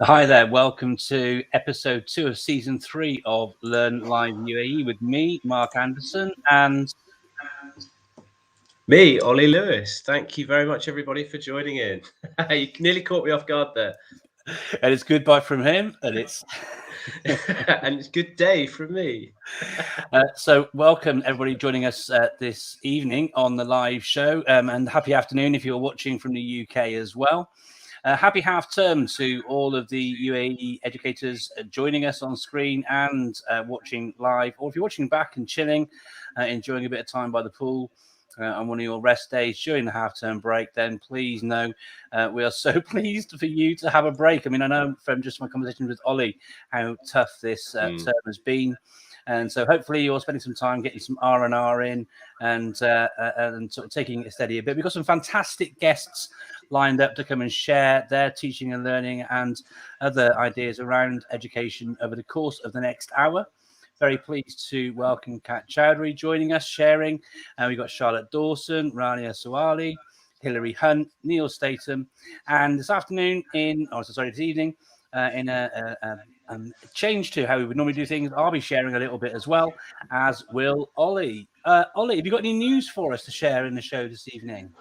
Hi there, welcome to episode 2 of season 3 of Learn Live UAE with me, Mark Anderson, and me, Ollie Lewis. Thank you very much, everybody, for joining in. You nearly caught me off guard there. And it's goodbye from him, and it's and it's good day from me. So welcome everybody joining us this evening on the live show, and happy afternoon if you're watching from the UK as well. Happy half term to all of the UAE educators joining us on screen and watching live, or if you're watching back and chilling, enjoying a bit of time by the pool on one of your rest days during the half-term break, then please know we are so pleased for you to have a break. I mean, I know from just my conversations with Ollie how tough this term has been. And so hopefully you're spending some time getting some R&R in and sort of taking it steady a bit. We've got some fantastic guests lined up to come and share their teaching and learning and other ideas around education over the course of the next hour. Very pleased to welcome Kat Chowdhury joining us, sharing. We've got Charlotte Dawson, Rania Sawalhi, Hilary Hunt, Neil Statham, and this evening, in a change to how we would normally do things, I'll be sharing a little bit as well, as will Ollie. Ollie, have you got any news for us to share in the show this evening?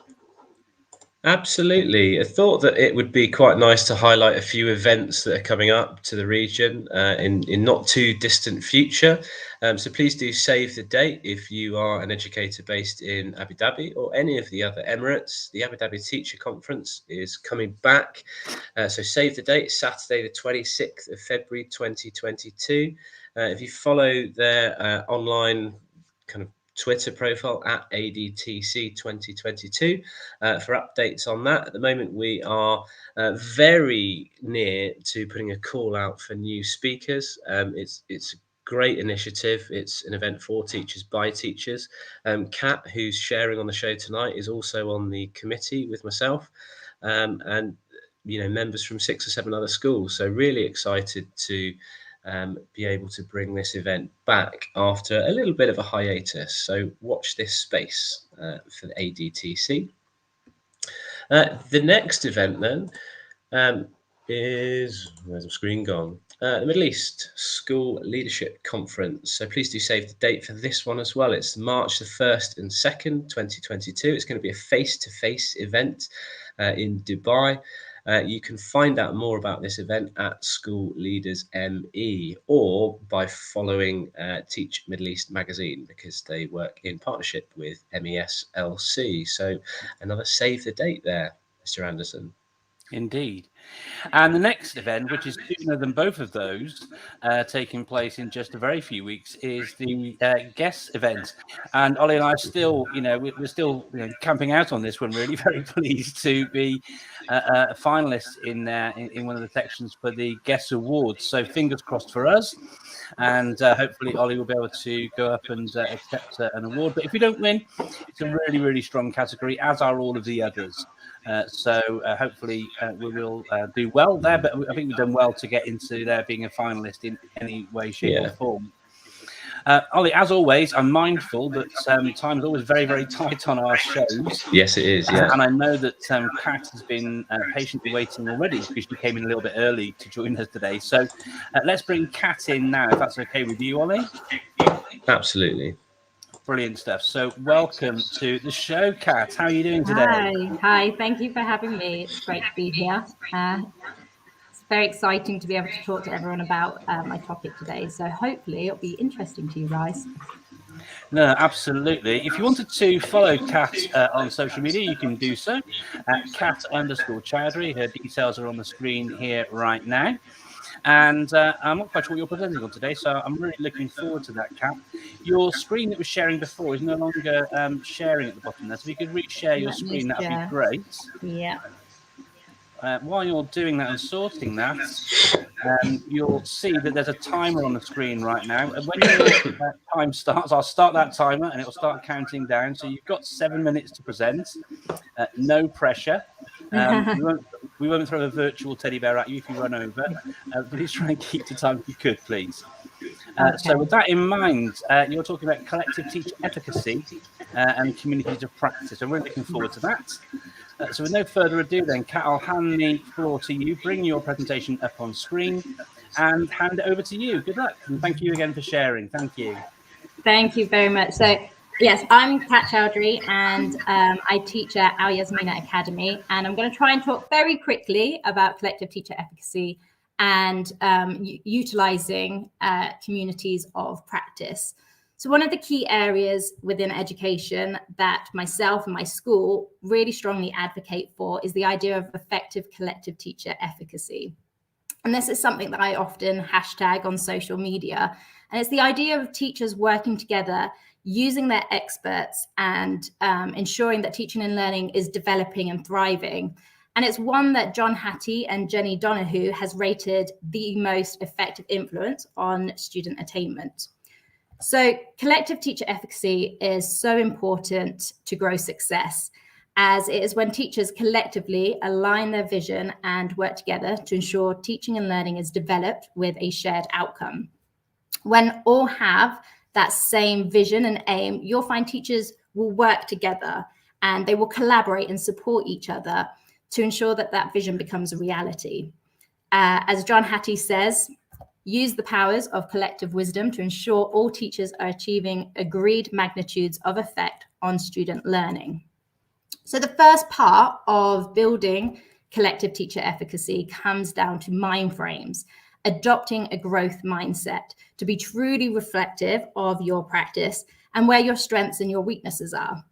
Absolutely. I thought that it would be quite nice to highlight a few events that are coming up to the region in not too distant future. So please do save the date if you are an educator based in Abu Dhabi or any of the other Emirates. The Abu Dhabi Teacher Conference is coming back. So save the date, Saturday the 26th of February 2022. If you follow their online kind of Twitter profile at ADTC 2022 for updates on that. At the moment, we are very near to putting a call out for new speakers. It's a great initiative. It's an event for teachers by teachers. Kat, who's sharing on the show tonight, is also on the committee with myself and members from 6 or 7 other schools. So really excited to be able to bring this event back after a little bit of a hiatus. So watch this space for the ADTC. The next event then is, where's the screen gone? The Middle East School Leadership Conference. So please do save the date for this one as well. It's March the 1st and 2nd, 2022. It's going to be a face-to-face event in Dubai. You can find out more about this event at School Leaders ME or by following Teach Middle East magazine, because they work in partnership with MESLC. So another save the date there, Mr. Anderson. Indeed. And the next event, which is sooner than both of those, taking place in just a very few weeks, is the guest event. And Ollie and I are still, we're still camping out on this one. Really very pleased to be a finalist in one of the sections for the guest awards. So fingers crossed for us. And hopefully Ollie will be able to go up and accept an award. But if we don't win, it's a really, really strong category, as are all of the others. So hopefully we will do well there, but I think we've done well to get into there being a finalist in any way, shape or form. Ollie, as always, I'm mindful that time is always very, very tight on our shows. Yes, it is, yeah. And I know that Kat has been patiently waiting already because she came in a little bit early to join us today. So let's bring Kat in now, if that's okay with you, Ollie. Absolutely. Brilliant stuff. So welcome to the show, Kat. How are you doing today? Hi. Thank you for having me. It's great to be here. It's very exciting to be able to talk to everyone about my topic today. So hopefully it'll be interesting to you guys. No, absolutely. If you wanted to follow Kat on social media, you can do so at Kat_Chowdhury. Her details are on the screen here right now. And I'm not quite sure what you're presenting on today, so I'm really looking forward to that, Kat. Your screen that was sharing before is no longer sharing at the bottom there, so if you could reshare your screen, that would be great. Yeah. While you're doing that and sorting that, you'll see that there's a timer on the screen right now. And when your time starts, I'll start that timer and it'll start counting down. So you've got 7 minutes to present. No pressure. We won't throw a virtual teddy bear at you if you run over. Please try and keep the time if you could, please. So with that in mind, you're talking about collective teacher efficacy and communities of practice. I'm really looking forward to that. So with no further ado then, Kat, I'll hand the floor to you. Bring your presentation up on screen and hand it over to you. Good luck. And thank you again for sharing. Thank you. Thank you very much. So yes, I'm Kat Chowdhury, and I teach at Al Yasmina Academy. And I'm going to try and talk very quickly about collective teacher efficacy and utilizing communities of practice. So one of the key areas within education that myself and my school really strongly advocate for is the idea of effective collective teacher efficacy. And this is something that I often hashtag on social media. And it's the idea of teachers working together, using their experts and ensuring that teaching and learning is developing and thriving. And it's one that John Hattie and Jenny Donoghue has rated the most effective influence on student attainment. So collective teacher efficacy is so important to grow success, as it is when teachers collectively align their vision and work together to ensure teaching and learning is developed with a shared outcome. When all have that same vision and aim, you'll find teachers will work together and they will collaborate and support each other to ensure that that vision becomes a reality. As John Hattie says, use the powers of collective wisdom to ensure all teachers are achieving agreed magnitudes of effect on student learning. So the first part of building collective teacher efficacy comes down to mind frames, adopting a growth mindset to be truly reflective of your practice and where your strengths and your weaknesses are.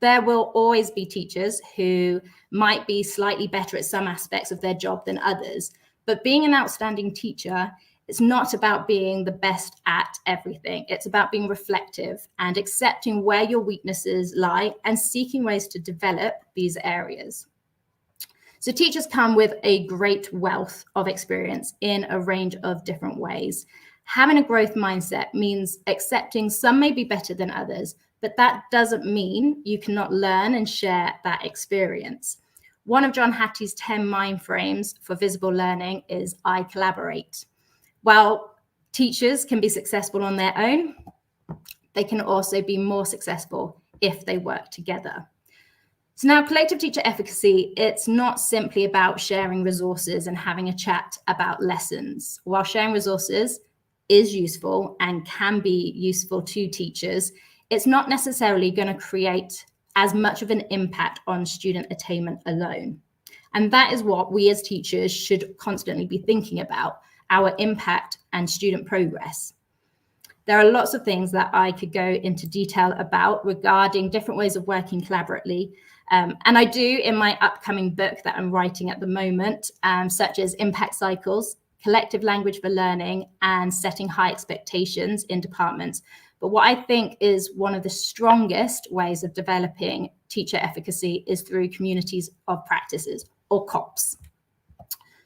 There will always be teachers who might be slightly better at some aspects of their job than others, but being an outstanding teacher, it's not about being the best at everything. It's about being reflective and accepting where your weaknesses lie and seeking ways to develop these areas. So teachers come with a great wealth of experience in a range of different ways. Having a growth mindset means accepting some may be better than others, but that doesn't mean you cannot learn and share that experience. One of John Hattie's 10 mind frames for visible learning is I collaborate. While teachers can be successful on their own, they can also be more successful if they work together. So now collective teacher efficacy, it's not simply about sharing resources and having a chat about lessons. While sharing resources is useful and can be useful to teachers, it's not necessarily going to create as much of an impact on student attainment alone. And that is what we as teachers should constantly be thinking about, our impact and student progress. There are lots of things that I could go into detail about regarding different ways of working collaboratively. And I do in my upcoming book that I'm writing at the moment, such as impact cycles, collective language for learning, and setting high expectations in departments. But what I think is one of the strongest ways of developing teacher efficacy is through communities of practices, or COPs.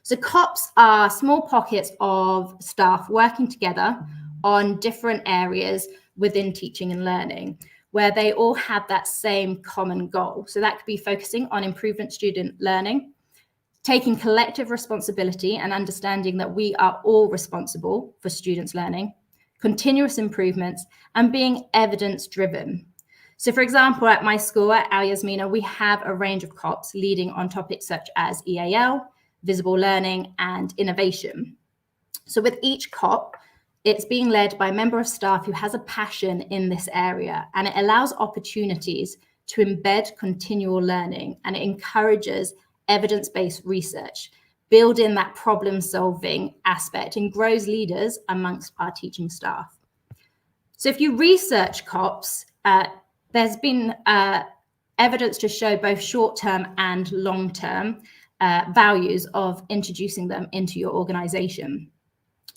So COPs are small pockets of staff working together on different areas within teaching and learning, where they all have that same common goal. So that could be focusing on improvement student learning, taking collective responsibility and understanding that we are all responsible for students' learning, continuous improvements, and being evidence-driven. So for example, at my school at Al Yasmina, we have a range of COPs leading on topics such as EAL, visible learning, and innovation. So with each COP, it's being led by a member of staff who has a passion in this area, and it allows opportunities to embed continual learning, and it encourages evidence-based research, build in that problem-solving aspect, and grows leaders amongst our teaching staff. So if you research COPs, there's been evidence to show both short-term and long-term values of introducing them into your organization.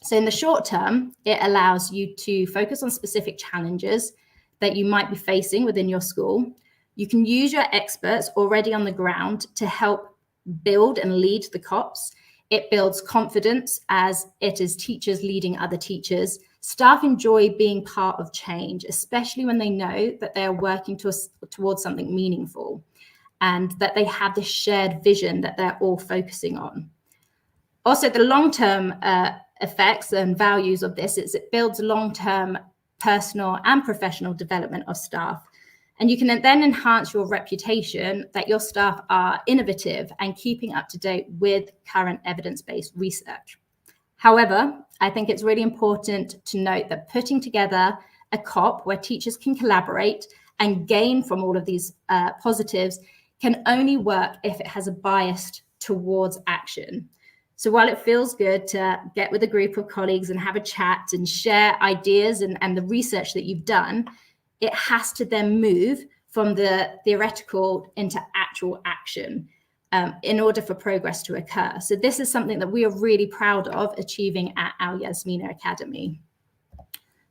So in the short term, it allows you to focus on specific challenges that you might be facing within your school. You can use your experts already on the ground to help build and lead the COPs. It builds confidence as it is teachers leading other teachers. Staff enjoy being part of change, especially when they know that they are working towards something meaningful and that they have this shared vision that they're all focusing on. Also, the long-term effects and values of this is it builds long-term personal and professional development of staff. And you can then enhance your reputation that your staff are innovative and keeping up to date with current evidence-based research. However, I think it's really important to note that putting together a COP where teachers can collaborate and gain from all of these positives can only work if it has a bias towards action. So while it feels good to get with a group of colleagues and have a chat and share ideas and the research that you've done, it has to then move from the theoretical into actual action in order for progress to occur. So this is something that we are really proud of achieving at our Yasmina Academy.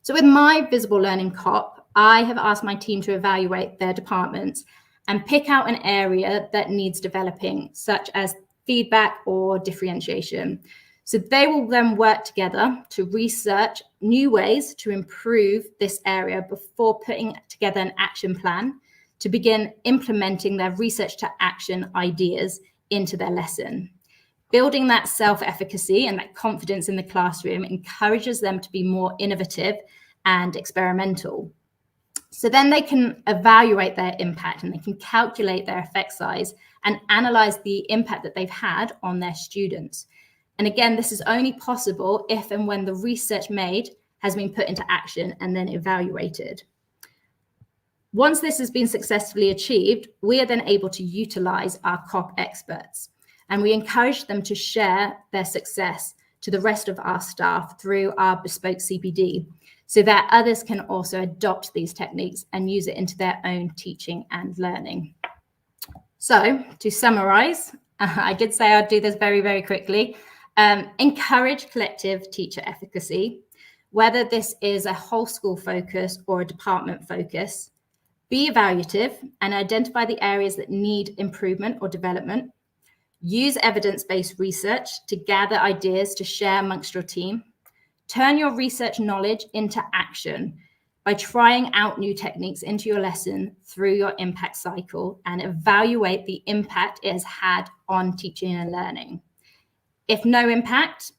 So with my Visible Learning COP, I have asked my team to evaluate their departments and pick out an area that needs developing, such as feedback or differentiation. So they will then work together to research new ways to improve this area before putting together an action plan to begin implementing their research to action ideas into their lesson. Building that self-efficacy and that confidence in the classroom encourages them to be more innovative and experimental. So then they can evaluate their impact and they can calculate their effect size and analyze the impact that they've had on their students. And again, this is only possible if and when the research made has been put into action and then evaluated. Once this has been successfully achieved, we are then able to utilize our COP experts, and we encourage them to share their success to the rest of our staff through our bespoke CPD, so that others can also adopt these techniques and use it into their own teaching and learning. So to summarize, I did say I'd do this very, very quickly. Encourage collective teacher efficacy, whether this is a whole school focus or a department focus. Be evaluative and identify the areas that need improvement or development. Use evidence-based research to gather ideas to share amongst your team. Turn your research knowledge into action by trying out new techniques into your lesson through your impact cycle and evaluate the impact it has had on teaching and learning. If no impact,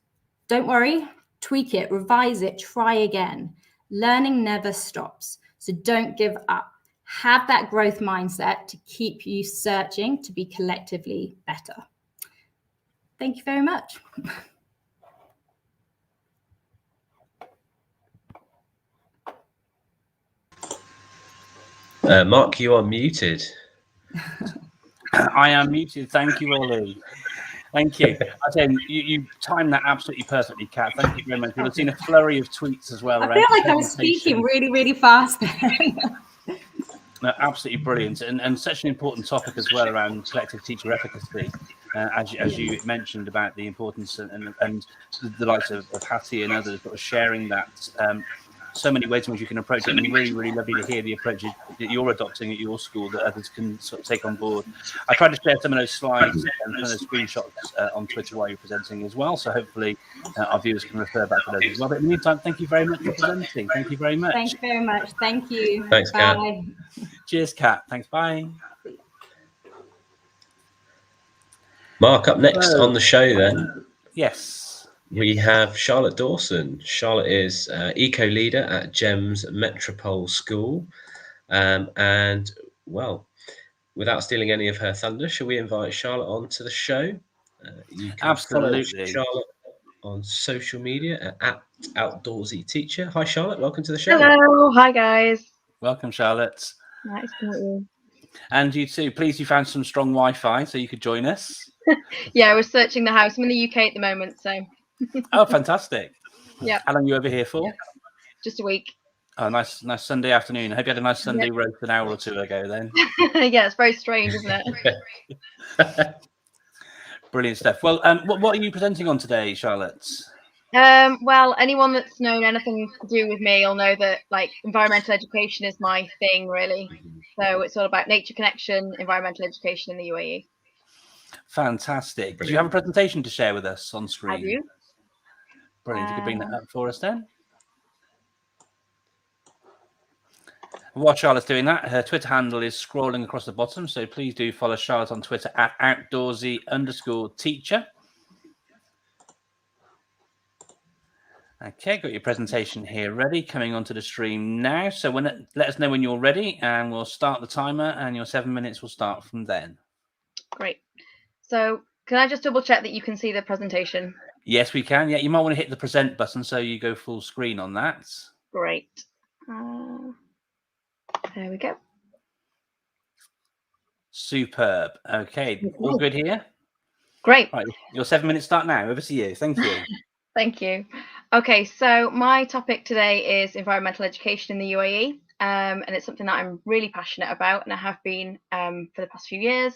don't worry, tweak it, revise it, try again. Learning never stops, so don't give up. Have that growth mindset to keep you searching to be collectively better. Thank you very much. Mark, you are muted. I am muted. Thank you, Ollie. Thank you. You timed that absolutely perfectly, Kat. Thank you very much. We've seen a flurry of tweets as well. I feel like I was speaking really, really fast. No, absolutely brilliant, and such an important topic as well around collective teacher efficacy, as you mentioned about the importance and the likes of Hattie and others sort of sharing that. So many ways in which you can approach it, and really, really lovely to hear the approaches that you're adopting at your school that others can sort of take on board. I tried to share some of those slides and some of those screenshots on Twitter while you're presenting as well, so hopefully our viewers can refer back to those as well. But in the meantime, thank you very much for presenting. Thank you very much. Thank you very much. Thank you. Thanks, Kat. Bye. Cheers, Kat. Thanks. Bye. Mark, up next on the show then. Yes. We have Charlotte Dawson. Charlotte is eco leader at GEMS Metropole School. And well, without stealing any of her thunder, shall we invite Charlotte onto the show? You can Absolutely. follow Charlotte on social media at Outdoorsy Teacher. Hi, Charlotte. Welcome to the show. Hello. Hi, guys. Welcome, Charlotte. Nice to meet you. And you too. Please, you found some strong Wi-Fi so you could join us. Yeah, we're searching the house. I'm in the UK at the moment, so. Oh, fantastic. Yeah. How long are you over here for? Just a week. Oh, nice Sunday afternoon. I hope you had a nice Sunday roast an hour or two ago then. Yeah, it's very strange, isn't it? Brilliant stuff. Well, what are you presenting on today, Charlotte? Well, anyone that's known anything to do with me will know that like environmental education is my thing, really. So it's all about nature connection, environmental education in the UAE. Fantastic. Do you have a presentation to share with us on screen? I do. Brilliant. If you could bring that up for us then. While Charlotte's doing that, her Twitter handle is scrolling across the bottom, so please do follow Charlotte on Twitter at outdoorsy_teacher. Okay, got your presentation here ready, coming onto the stream now. So let us know when you're ready and we'll start the timer and your 7 minutes will start from then. Great. So can I just double check that you can see the presentation? Yes, we can. Yeah, you might want to hit the present button so you go full screen on that. Great. There we go. Superb. Okay, all good here? Great. Right, your 7 minutes start now. Over to you. Thank you. Thank you. Okay, so my topic today is environmental education in the UAE, and it's something that I'm really passionate about, and I have been for the past few years.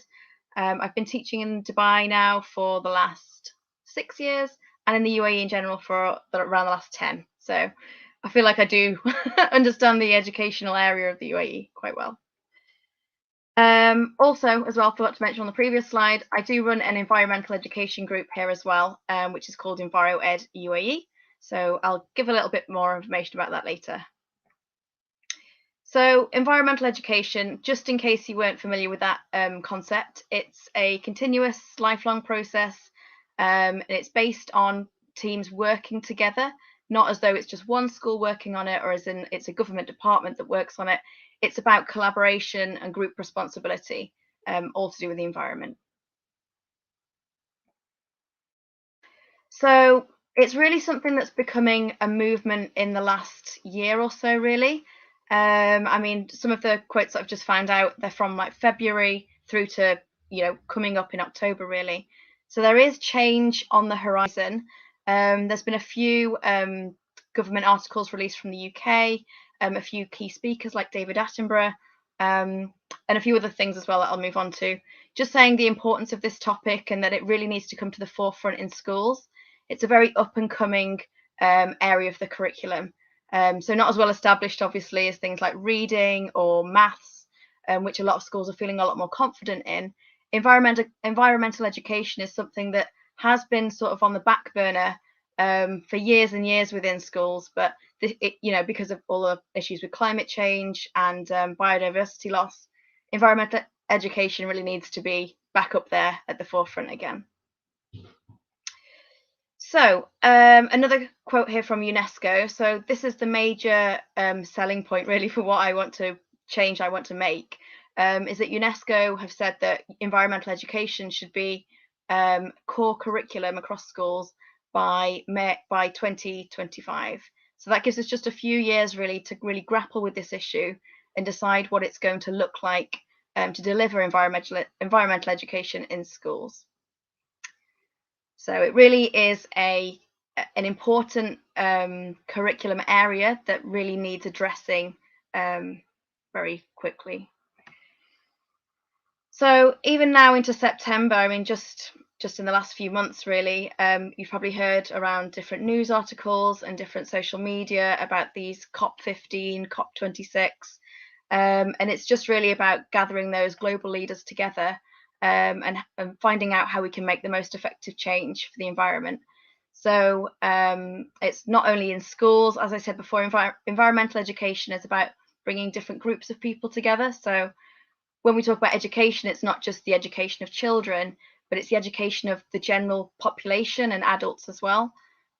I've been teaching in Dubai now for the last 6 years, and in the UAE in general for around the last 10. So I feel like I do understand the educational area of the UAE quite well. Also, as well, forgot to mention on the previous slide, I do run an environmental education group here as well, which is called LearnLiveUAE UAE. So I'll give a little bit more information about that later. So environmental education, just in case you weren't familiar with that concept, it's a continuous lifelong process, and it's based on teams working together, not as though it's just one school working on it or as in it's a government department that works on it. It's about collaboration and group responsibility, all to do with the environment. So it's really something that's becoming a movement in the last year or so, really. I mean, some of the quotes that I've just found out, they're from like February through to, coming up in October, really. So there is change on the horizon. There's been a few government articles released from the UK, a few key speakers like David Attenborough, and a few other things as well that I'll move on to. Just saying the importance of this topic and that it really needs to come to the forefront in schools. It's a very up and coming area of the curriculum. So not as well established, obviously, as things like reading or maths, which a lot of schools are feeling a lot more confident in. Environmental education is something that has been sort of on the back burner for years and years within schools, but because of all the issues with climate change and biodiversity loss, environmental education really needs to be back up there at the forefront again. So another quote here from UNESCO. So this is the major selling point really for what I want to change, I want to make, is that UNESCO have said that environmental education should be core curriculum across schools by 2025. So that gives us just a few years really to really grapple with this issue and decide what it's going to look like to deliver environmental education in schools. So it really is an important curriculum area that really needs addressing very quickly. So even now into September, I mean, just in the last few months, really, you've probably heard around different news articles and different social media about these COP15, COP26, and it's just really about gathering those global leaders together and finding out how we can make the most effective change for the environment. So it's not only in schools, as I said before, environmental education is about bringing different groups of people together. So when we talk about education, it's not just the education of children, but it's the education of the general population and adults as well,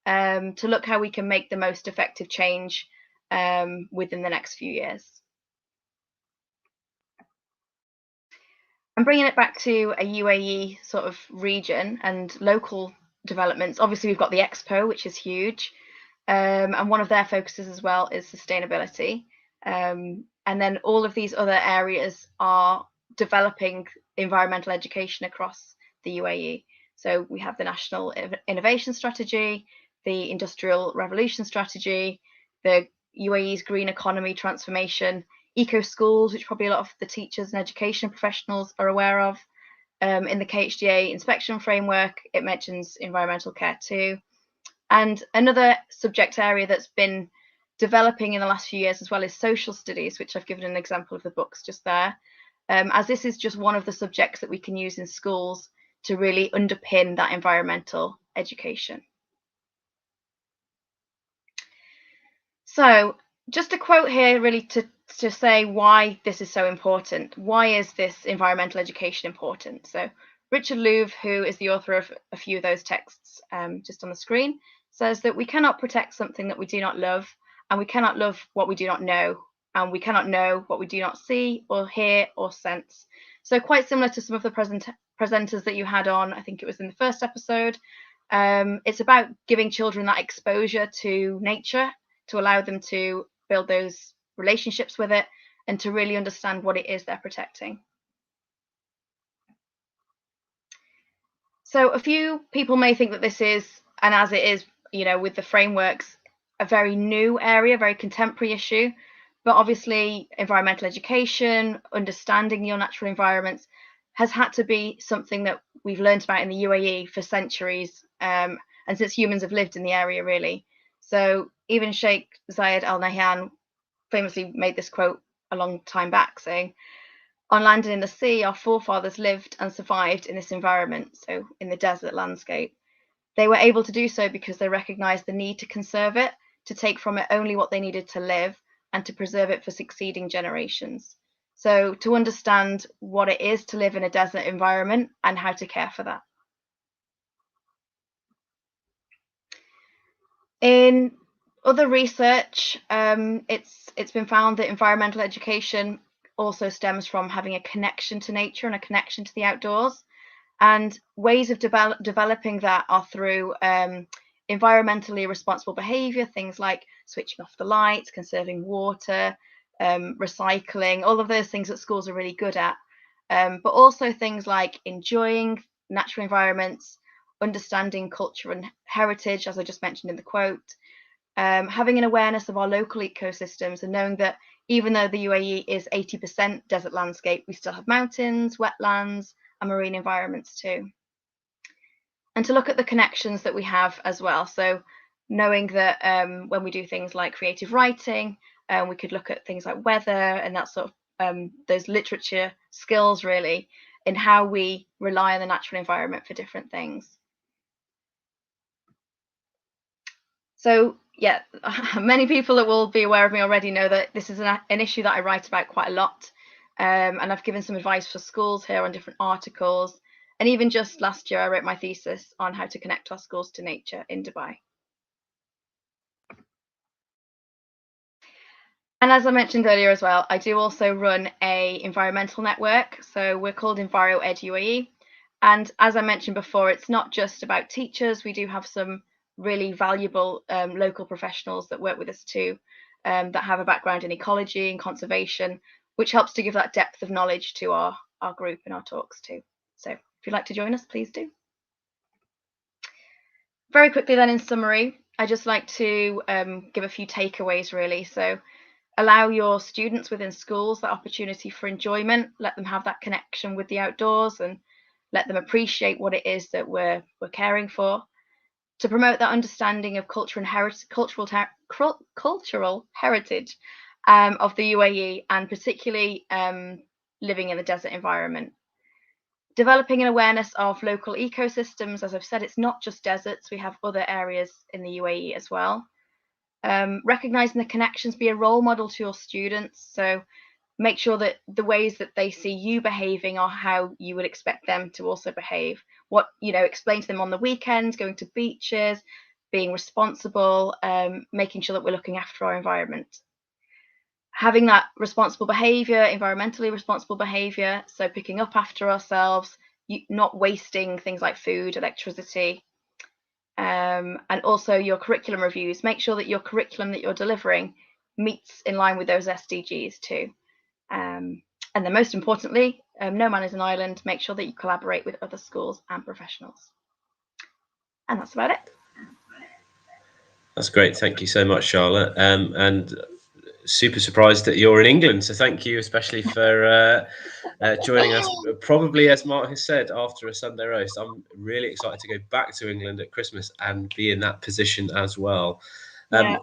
to look how we can make the most effective change within the next few years. And bringing it back to a UAE sort of region and local developments, obviously we've got the Expo, which is huge, and one of their focuses as well is sustainability. And then all of these other areas are developing environmental education across the UAE. So we have the National Innovation Strategy, the Industrial Revolution Strategy, the UAE's Green Economy Transformation, Eco Schools, which probably a lot of the teachers and education professionals are aware of. In the KHDA inspection framework, it mentions environmental care too. And another subject area that's been developing in the last few years as well is social studies, which I've given an example of the books just there, as this is just one of the subjects that we can use in schools to really underpin that environmental education. So just a quote here really to say why this is so important. Why is this environmental education important? So Richard Louv, who is the author of a few of those texts just on the screen, says that we cannot protect something that we do not love, and we cannot love what we do not know, and we cannot know what we do not see or hear or sense. So quite similar to some of the presenters that you had on, I think it was in the first episode. It's about giving children that exposure to nature to allow them to build those relationships with it and to really understand what it is they're protecting. So a few people may think that this is, and as it is, you know, with the frameworks, a very new area, very contemporary issue. But obviously, environmental education, understanding your natural environments, has had to be something that we've learned about in the UAE for centuries, and since humans have lived in the area, really. So even Sheikh Zayed Al Nahyan famously made this quote a long time back, saying, "On land and in the sea, our forefathers lived and survived in this environment," so in the desert landscape. They were able to do so because they recognized the need to conserve it, to take from it only what they needed to live, and to preserve it for succeeding generations. So to understand what it is to live in a desert environment and how to care for that. In other research, it's been found that environmental education also stems from having a connection to nature and a connection to the outdoors. And ways of developing that are through environmentally responsible behaviour, things like switching off the lights, conserving water, recycling, all of those things that schools are really good at. But also things like enjoying natural environments, understanding culture and heritage, as I just mentioned in the quote, having an awareness of our local ecosystems and knowing that even though the UAE is 80% desert landscape, we still have mountains, wetlands, and marine environments too. And to look at the connections that we have as well. So knowing that when we do things like creative writing, we could look at things like weather and that sort of those literature skills really in how we rely on the natural environment for different things. So yeah, many people that will be aware of me already know that this is an issue that I write about quite a lot. And I've given some advice for schools here on different articles. And even just last year, I wrote my thesis on how to connect our schools to nature in Dubai. And as I mentioned earlier as well, I do also run an environmental network. So we're called LearnLiveUAE UAE. And as I mentioned before, it's not just about teachers. We do have some really valuable local professionals that work with us too, that have a background in ecology and conservation, which helps to give that depth of knowledge to our group and our talks too. So if you'd like to join us, please do. Very quickly then, in summary, I just like to give a few takeaways really. So allow your students within schools that opportunity for enjoyment, let them have that connection with the outdoors and let them appreciate what it is that we're caring for. To promote that understanding of culture and cultural heritage of the UAE, and particularly living in the desert environment. Developing an awareness of local ecosystems. As I've said, it's not just deserts, we have other areas in the UAE as well. Recognizing the connections, be a role model to your students. So make sure that the ways that they see you behaving are how you would expect them to also behave. What, you know, explain to them on the weekends, going to beaches, being responsible, making sure that we're looking after our environment. Having that responsible behavior, environmentally responsible behavior, so picking up after ourselves, not wasting things like food, electricity, and also your curriculum reviews. Make sure that your curriculum that you're delivering meets in line with those SDGs too. And then most importantly, no man is an island. Make sure that you collaborate with other schools and professionals. And that's about it. That's great. Thank you so much, Charlotte. And super surprised that you're in England. So thank you, especially for joining us, probably, as Mark has said, after a Sunday roast. I'm really excited to go back to England at Christmas and be in that position as well.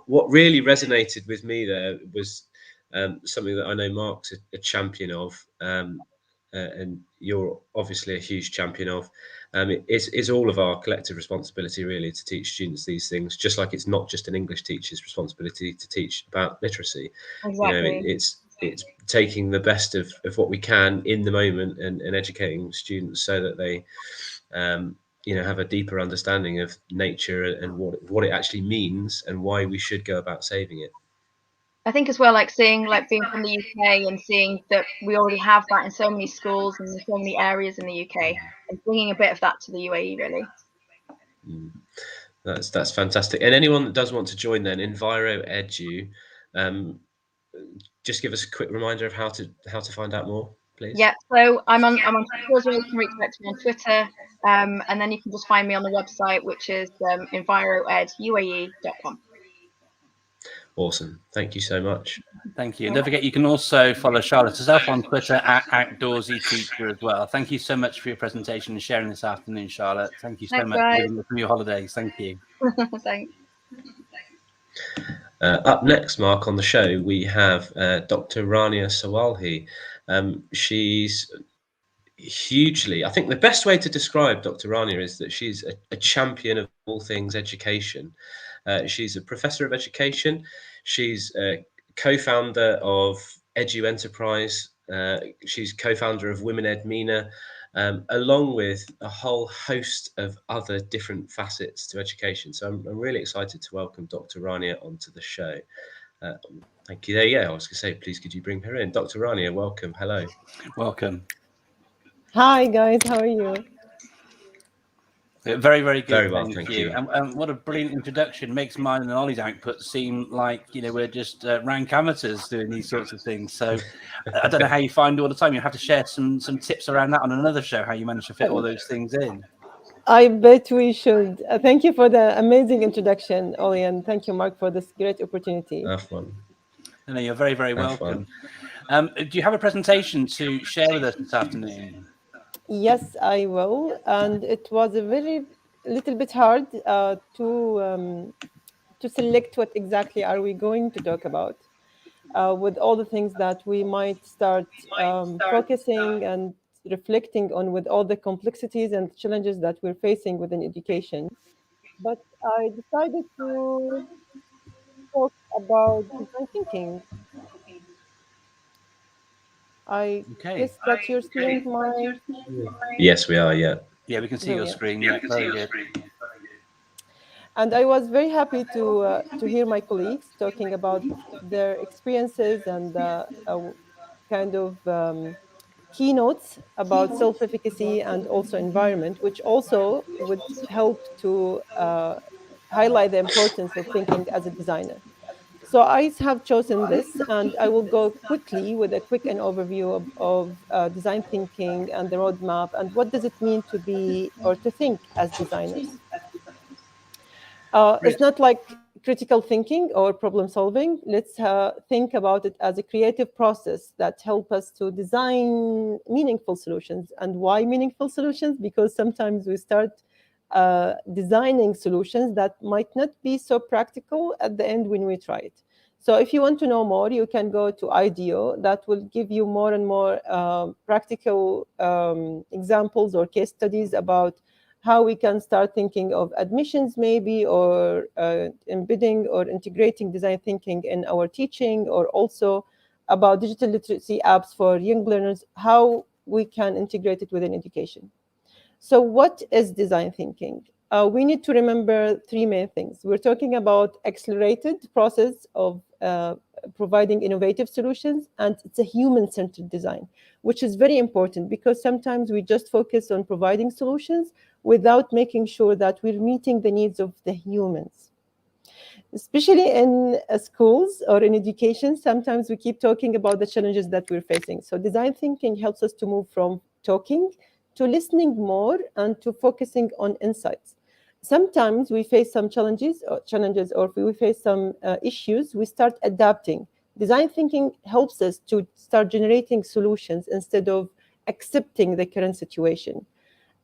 What really resonated with me there was something that I know Mark's a champion of, and you're obviously a huge champion of. It's all of our collective responsibility, really, to teach students these things, just like it's not just an English teacher's responsibility to teach about literacy. Exactly. You know, it's taking the best of what we can in the moment and educating students so that they have a deeper understanding of nature and what it actually means and why we should go about saving it. I think as well, like seeing, like being from the UK and seeing that we already have that in so many schools and in so many areas in the UK, and bringing a bit of that to the UAE, really. That's fantastic. And anyone that does want to join, then LearnLiveUAE, just give us a quick reminder of how to find out more, please. Yeah, so I'm on Twitter as well. You can reach out to me on Twitter, and then you can just find me on the website, which is enviroeduae.com. Awesome. Thank you so much. Thank you. And don't forget, you can also follow Charlotte herself on Twitter at Outdoorsy Teacher as well. Thank you so much for your presentation and sharing this afternoon, Charlotte. Thank you so much for your holidays. Thank you. Thanks. Up next, Mark, on the show, we have Dr. Rania Sawalhi. She's hugely, I think the best way to describe Dr. Rania is that she's a champion of all things education. She's a professor of education. She's a co-founder of Edu Enterprise. She's co-founder of Women Ed MENA, along with a whole host of other different facets to education. So I'm really excited to welcome Dr. Rania onto the show. Thank you. There you go. I was going to say, please, could you bring her in? Dr. Rania, welcome. Hello. Welcome. Hi, guys. How are you? Very, very good. Very well, thank you. And what a brilliant introduction. Makes mine and Ollie's output seem like, we're just rank amateurs doing these sorts of things. So I don't know how you find all the time. You have to share some tips around that on another show, how you manage to fit all those things in. I bet we should. Thank you for the amazing introduction, Ollie, and thank you, Mark, for this great opportunity. Have fun. No, you're very, very welcome. Do you have a presentation to share with us this afternoon? Yes, I will. And it was a little bit hard to select what exactly are we going to talk about with all the things that we might start focusing and reflecting on, with all the complexities and challenges that we're facing within education. But I decided to talk about design thinking. I guess that you're seeing my... Yes, we are, yeah. Yeah, we can see your screen. Yeah, very good. And I was very happy to hear my colleagues talking about their experiences and kind of keynotes about self-efficacy and also environment, which also would help to highlight the importance of thinking as a designer. So I have chosen this, and I will go quickly with a quick overview of design thinking and the roadmap and what does it mean to be or to think as designers. It's not like critical thinking or problem solving. Let's think about it as a creative process that helps us to design meaningful solutions. And why meaningful solutions? Because sometimes we start designing solutions that might not be so practical at the end when we try it. So if you want to know more, you can go to IDEO. That will give you more and more practical examples or case studies about how we can start thinking of admissions maybe, or embedding or integrating design thinking in our teaching, or also about digital literacy apps for young learners, how we can integrate it within education. So what is design thinking? We need to remember three main things. We're talking about accelerated process of providing innovative solutions, and it's a human-centered design, which is very important because sometimes we just focus on providing solutions without making sure that we're meeting the needs of the humans. Especially in schools or in education, sometimes we keep talking about the challenges that we're facing. So design thinking helps us to move from talking to listening more and to focusing on insights. Sometimes we face some challenges, or if we face some issues, we start adapting. Design thinking helps us to start generating solutions instead of accepting the current situation.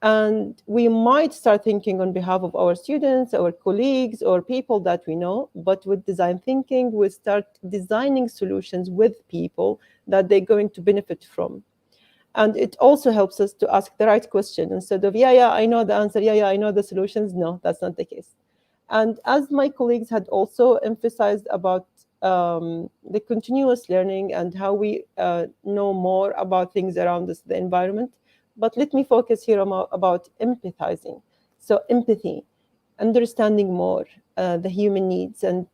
And we might start thinking on behalf of our students, our colleagues, or people that we know. But with design thinking, we start designing solutions with people that they're going to benefit from. And it also helps us to ask the right question instead of, yeah, I know the answer. Yeah, I know the solutions. No, that's not the case. And as my colleagues had also emphasized about the continuous learning and how we know more about things around us, the environment. But let me focus here about empathizing. So empathy, understanding more the human needs and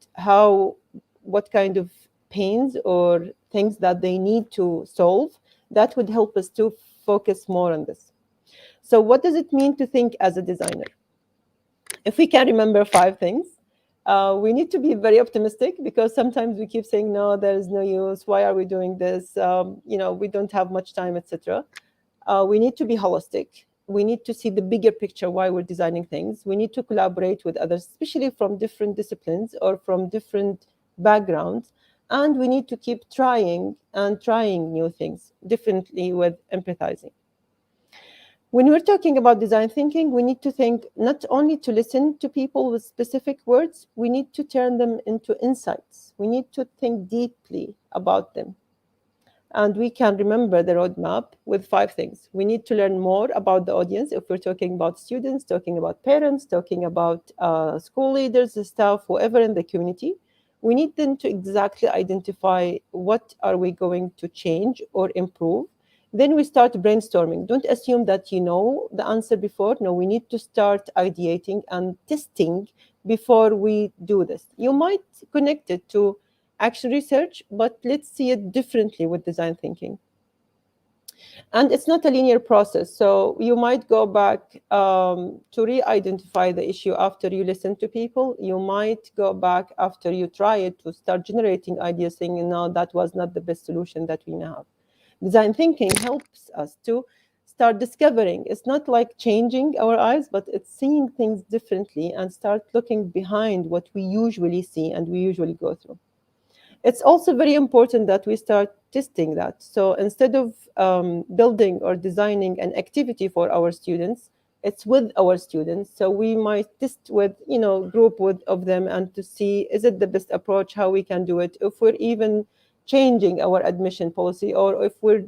what kind of pains or things that they need to solve, that would help us to focus more on this. So what does it mean to think as a designer? If we can remember 5 things, we need to be very optimistic, because sometimes we keep saying, no, there is no use. Why are we doing this? We don't have much time, etc. We need to be holistic. We need to see the bigger picture why we're designing things. We need to collaborate with others, especially from different disciplines or from different backgrounds. And we need to keep trying new things, differently with empathizing. When we're talking about design thinking, we need to think not only to listen to people with specific words, we need to turn them into insights. We need to think deeply about them. And we can remember the roadmap with 5 things. We need to learn more about the audience. If we're talking about students, talking about parents, talking about school leaders, staff, whoever in the community, we need them to exactly identify what are we going to change or improve. Then we start brainstorming. Don't assume that you know the answer before. No, we need to start ideating and testing before we do this. You might connect it to action research, but let's see it differently with design thinking. And it's not a linear process. So you might go back to re-identify the issue after you listen to people. You might go back after you try it to start generating ideas, saying, no, that was not the best solution that we now have. Design thinking helps us to start discovering. It's not like changing our eyes, but it's seeing things differently and start looking behind what we usually see and we usually go through. It's also very important that we start testing that. So instead of building or designing an activity for our students, it's with our students. So we might test with, group of them and to see, is it the best approach, how we can do it, if we're even changing our admission policy, or if we're,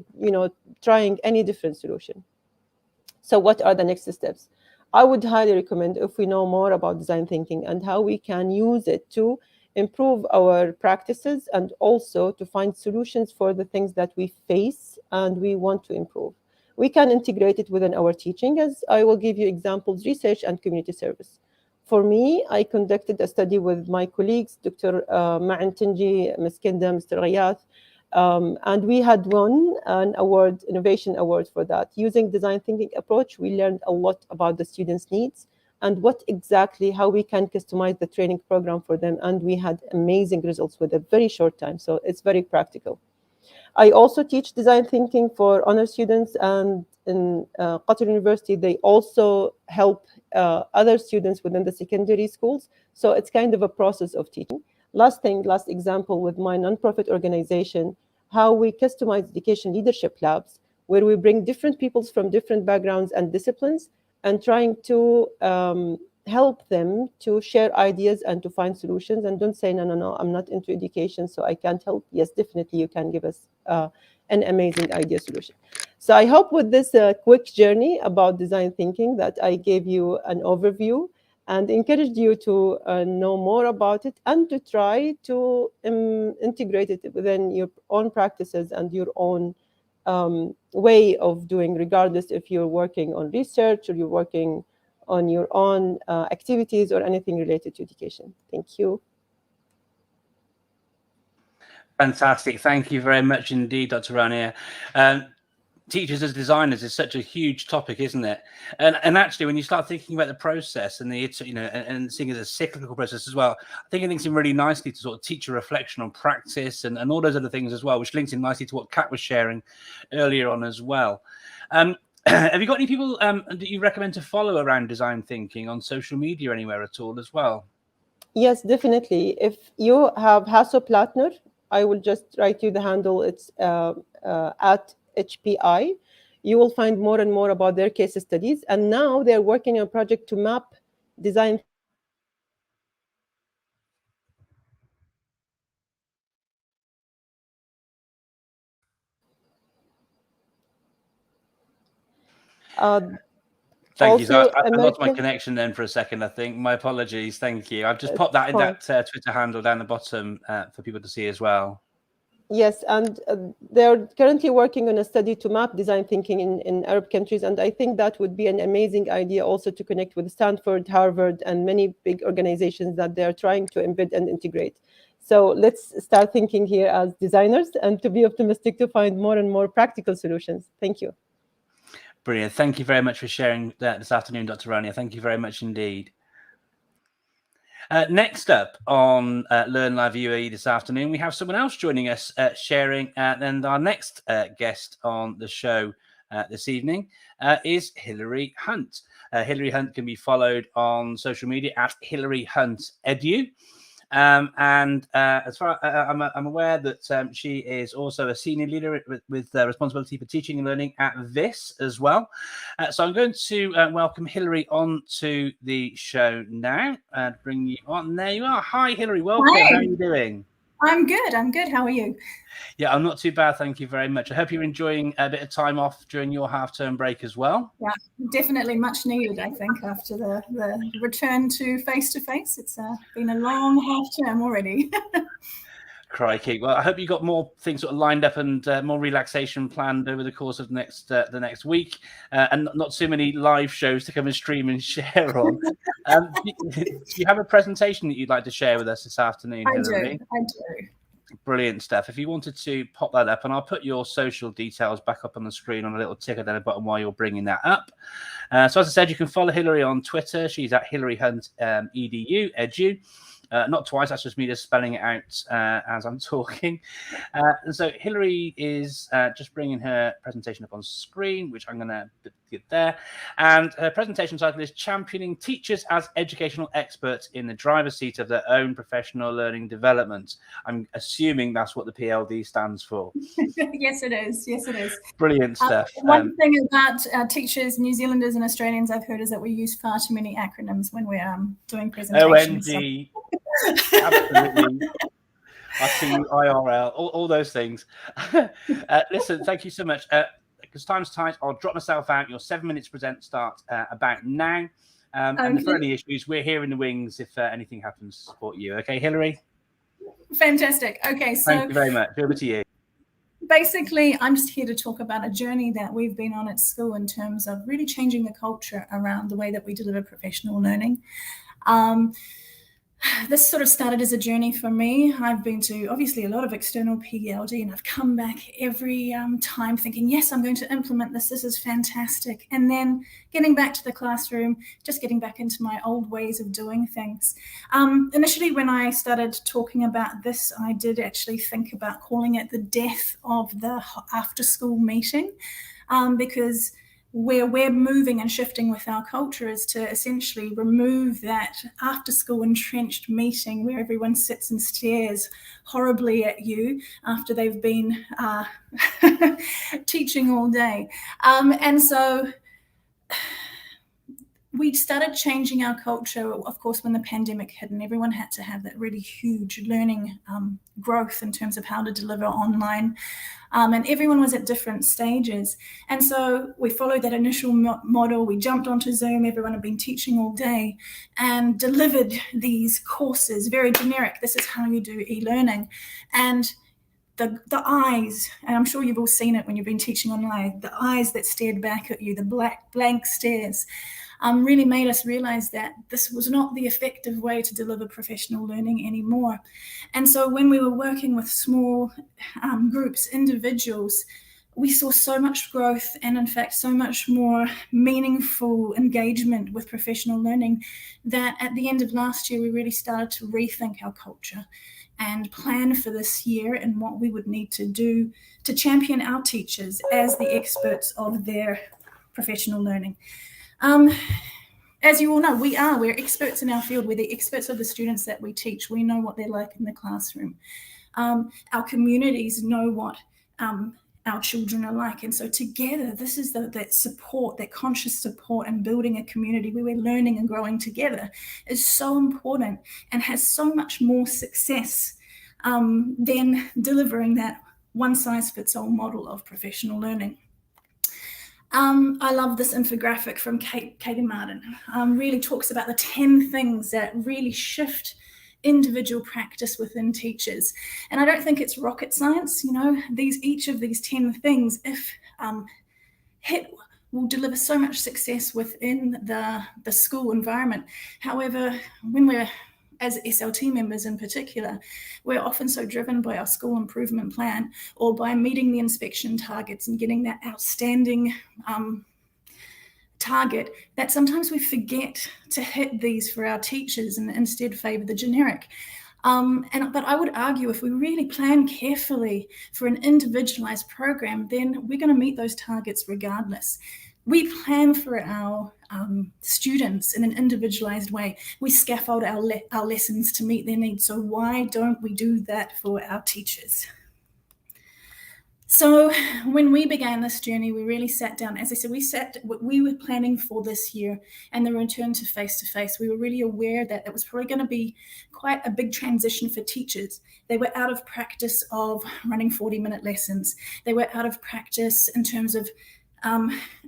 trying any different solution. So what are the next steps? I would highly recommend, if we know more about design thinking and how we can use it to improve our practices and also to find solutions for the things that we face and we want to improve, we can integrate it within our teaching, as I will give you examples, research and community service. For me, I conducted a study with my colleagues, Dr. Ma'an Tinji, Ms. Kinda, Mr. Ghayath, and we had won an award, innovation award for that. Using design thinking approach, we learned a lot about the students' needs and how we can customize the training program for them. And we had amazing results with a very short time. So it's very practical. I also teach design thinking for honor students, and in Qatar University, they also help other students within the secondary schools. So it's kind of a process of teaching. Last example with my nonprofit organization, how we customize education leadership labs, where we bring different peoples from different backgrounds and disciplines and trying to help them to share ideas and to find solutions. And don't say, no, I'm not into education, so I can't help. Yes, definitely, you can give us an amazing idea solution. So I hope with this quick journey about design thinking that I gave you an overview and encouraged you to know more about it and to try to integrate it within your own practices and your own way of doing, regardless if you're working on research or you're working on your own activities or anything related to education. Thank you. Fantastic. Thank you very much indeed, Dr. Rania. Teachers as designers is such a huge topic, isn't it? And actually, when you start thinking about the process and and seeing it as a cyclical process as well, I think it links in really nicely to sort of teacher reflection on practice and all those other things as well, which links in nicely to what Kat was sharing earlier on as well. Have you got any people that you recommend to follow around design thinking on social media anywhere at all as well? Yes, definitely. If you have Hasso Plattner, I will just write you the handle. It's at HPI. You will find more and more about their case studies. And now they're working on a project to map design. Thank you. So I lost my connection then for a second, I think. My apologies. Thank you. I've just popped that in that Twitter handle down the bottom for people to see as well. Yes, and they're currently working on a study to map design thinking in Arab countries, and I think that would be an amazing idea also to connect with Stanford, Harvard, and many big organizations that they're trying to embed and integrate. So let's start thinking here as designers and to be optimistic to find more and more practical solutions. Thank you. Brilliant. Thank you very much for sharing that this afternoon, Dr. Rania. Thank you very much indeed. Next up on Learn Live UAE this afternoon, we have someone else joining us sharing, and our next guest on the show this evening is Hilary Hunt. Hilary Hunt can be followed on social media at Hilary Hunt Edu. As far I'm aware that she is also a senior leader with responsibility for teaching and learning at VIS as well. So I'm going to welcome Hilary on to the show now and bring you on. There you are. Hi, Hilary. Welcome. Hi. How are you doing? I'm good. How are you? Yeah, I'm not too bad. Thank you very much. I hope you're enjoying a bit of time off during your half-term break as well. Yeah, definitely much needed, I think, after the return to face-to-face. It's been a long half-term already. Crikey. Well, I hope you got more things sort of lined up and more relaxation planned over the course of the next week, and not too many live shows to come and stream and share on. Do you have a presentation that you'd like to share with us this afternoon, Hilary? I do. Brilliant stuff. If you wanted to pop that up, and I'll put your social details back up on the screen on a little ticker down the bottom while you're bringing that up. So as I said, you can follow Hilary on Twitter. She's at Hilary Hunt Edu. Not twice, that's just me just spelling it out as I'm talking. And so Hilary is just bringing her presentation up on screen, which I'm going to get there. And her presentation title is Championing Teachers as Educational Experts in the Driver's Seat of Their Own Professional Learning Development. I'm assuming that's what the PLD stands for. Yes, it is. Yes, it is. Brilliant stuff. One thing about teachers, New Zealanders and Australians, I've heard is that we use far too many acronyms when we're doing presentations. OMG. Absolutely. I see you, IRL, all those things. Listen, thank you so much. Because time's tight, I'll drop myself out. Your 7 minutes present starts about now. And if there are any issues, we're here in the wings if anything happens to support you. Okay, Hilary? Fantastic. Okay, so thank you very much. Over to you. Basically, I'm just here to talk about a journey that we've been on at school in terms of really changing the culture around the way that we deliver professional learning. This sort of started as a journey for me. I've been to obviously a lot of external PLD, and I've come back every time thinking, yes, I'm going to implement this. This is fantastic. And then getting back to the classroom, just getting back into my old ways of doing things. Initially, when I started talking about this, I did actually think about calling it the death of the after-school meeting, because where we're moving and shifting with our culture is to essentially remove that after-school entrenched meeting where everyone sits and stares horribly at you after they've been teaching all day. And so we started changing our culture, of course, when the pandemic hit, and everyone had to have that really huge learning growth in terms of how to deliver online. And everyone was at different stages. And so we followed that initial model. We jumped onto Zoom. Everyone had been teaching all day and delivered these courses, very generic. This is how you do e-learning. And the eyes, and I'm sure you've all seen it when you've been teaching online, the eyes that stared back at you, the blank stares, really made us realize that this was not the effective way to deliver professional learning anymore. And so when we were working with small groups, individuals, we saw so much growth and, in fact, so much more meaningful engagement with professional learning that at the end of last year, we really started to rethink our culture and plan for this year and what we would need to do to champion our teachers as the experts of their professional learning. As you all know, we're experts in our field. We're the experts of the students that we teach. We know what they're like in the classroom. Our communities know what our children are like. And so together, this is that support, that conscious support, and building a community where we're learning and growing together is so important and has so much more success than delivering that one-size-fits-all model of professional learning. I love this infographic from Katie Martin. Really talks about the 10 things that really shift individual practice within teachers. And I don't think it's rocket science, you know, each of these 10 things, if hit, will deliver so much success within the school environment. However, when we're, as SLT members in particular, we're often so driven by our school improvement plan or by meeting the inspection targets and getting that outstanding target that sometimes we forget to hit these for our teachers and instead favor the generic. But I would argue if we really plan carefully for an individualized program, then we're going to meet those targets regardless. We plan for our students in an individualized way. We scaffold our lessons to meet their needs. So why don't we do that for our teachers? So when we began this journey, we really sat down. As I said, we were planning for this year and the return to face-to-face. We were really aware that it was probably going to be quite a big transition for teachers. They were out of practice of running 40-minute lessons. They were out of practice in terms of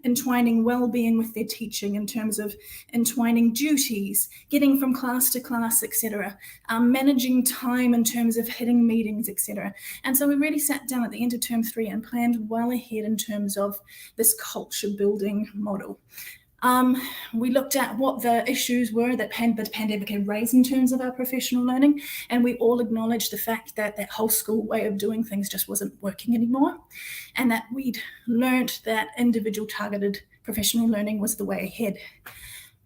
entwining well-being with their teaching, in terms of entwining duties, getting from class to class, etc., managing time in terms of hitting meetings, etc. And so we really sat down at the end of term 3 and planned well ahead in terms of this culture building model. We looked at what the issues were that the pandemic had raised in terms of our professional learning, and we all acknowledged the fact that that whole school way of doing things just wasn't working anymore, and that we'd learned that individual targeted professional learning was the way ahead.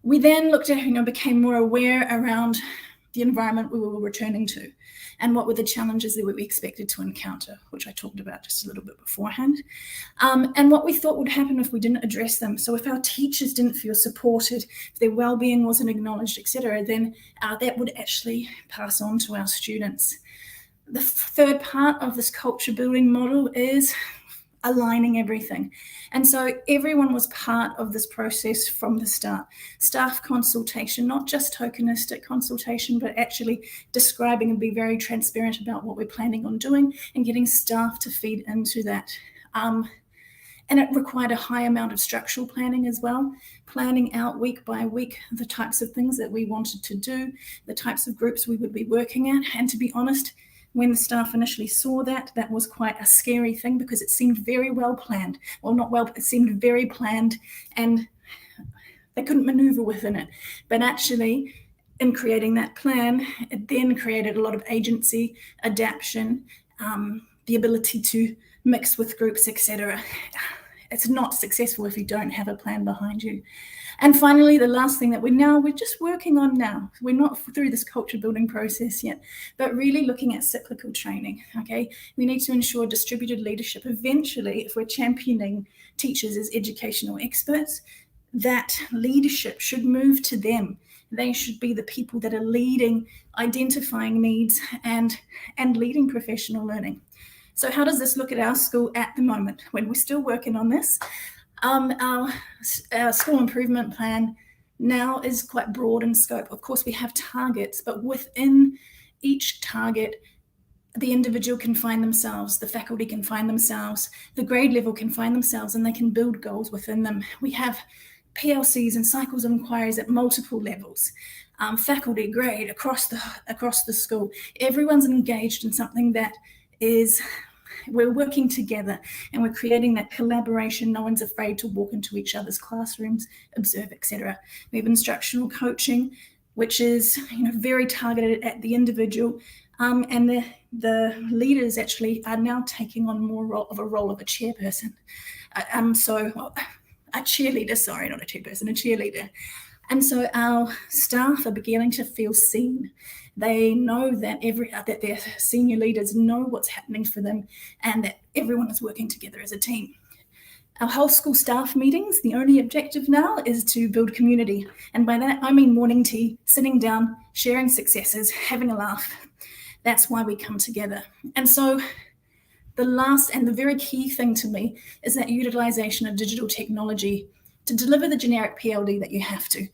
We then looked at, became more aware around the environment we were returning to and what were the challenges that we expected to encounter, which I talked about just a little bit beforehand, and what we thought would happen if we didn't address them. So if our teachers didn't feel supported, if their well-being wasn't acknowledged, etc., then that would actually pass on to our students. The third part of this culture building model is aligning everything. And so everyone was part of this process from the start. Staff consultation, not just tokenistic consultation, but actually describing and be very transparent about what we're planning on doing and getting staff to feed into that. And it required a high amount of structural planning as well, planning out week by week the types of things that we wanted to do, the types of groups we would be working at. And to be honest, when the staff initially saw that, that was quite a scary thing because it seemed very well planned. Well, not well, it seemed very planned and they couldn't maneuver within it. But actually, in creating that plan, it then created a lot of agency, adaptation, the ability to mix with groups, etc. It's not successful if you don't have a plan behind you. And finally, the last thing that we're just working on now, we're not through this culture building process yet, but really looking at cyclical training, okay? We need to ensure distributed leadership. Eventually, if we're championing teachers as educational experts, that leadership should move to them. They should be the people that are leading, identifying needs and leading professional learning. So how does this look at our school at the moment when we're still working on this? Our school improvement plan now is quite broad in scope. Of course, we have targets, but within each target, the individual can find themselves, the faculty can find themselves, the grade level can find themselves, and they can build goals within them. We have PLCs and cycles of inquiries at multiple levels, faculty, grade, across the school. Everyone's engaged in something that is, we're working together and we're creating that collaboration. No one's afraid to walk into each other's classrooms, observe, etc. We have instructional coaching, which is very targeted at the individual, and the leaders actually are now taking on more of a role of a chairperson. A cheerleader, sorry, not a chairperson, a cheerleader. And so our staff are beginning to feel seen. They know that that their senior leaders know what's happening for them and that everyone is working together as a team. Our whole school staff meetings, the only objective now is to build community. And by that, I mean morning tea, sitting down, sharing successes, having a laugh. That's why we come together. And so the last and the very key thing to me is that utilization of digital technology to deliver the generic PLD that you have to.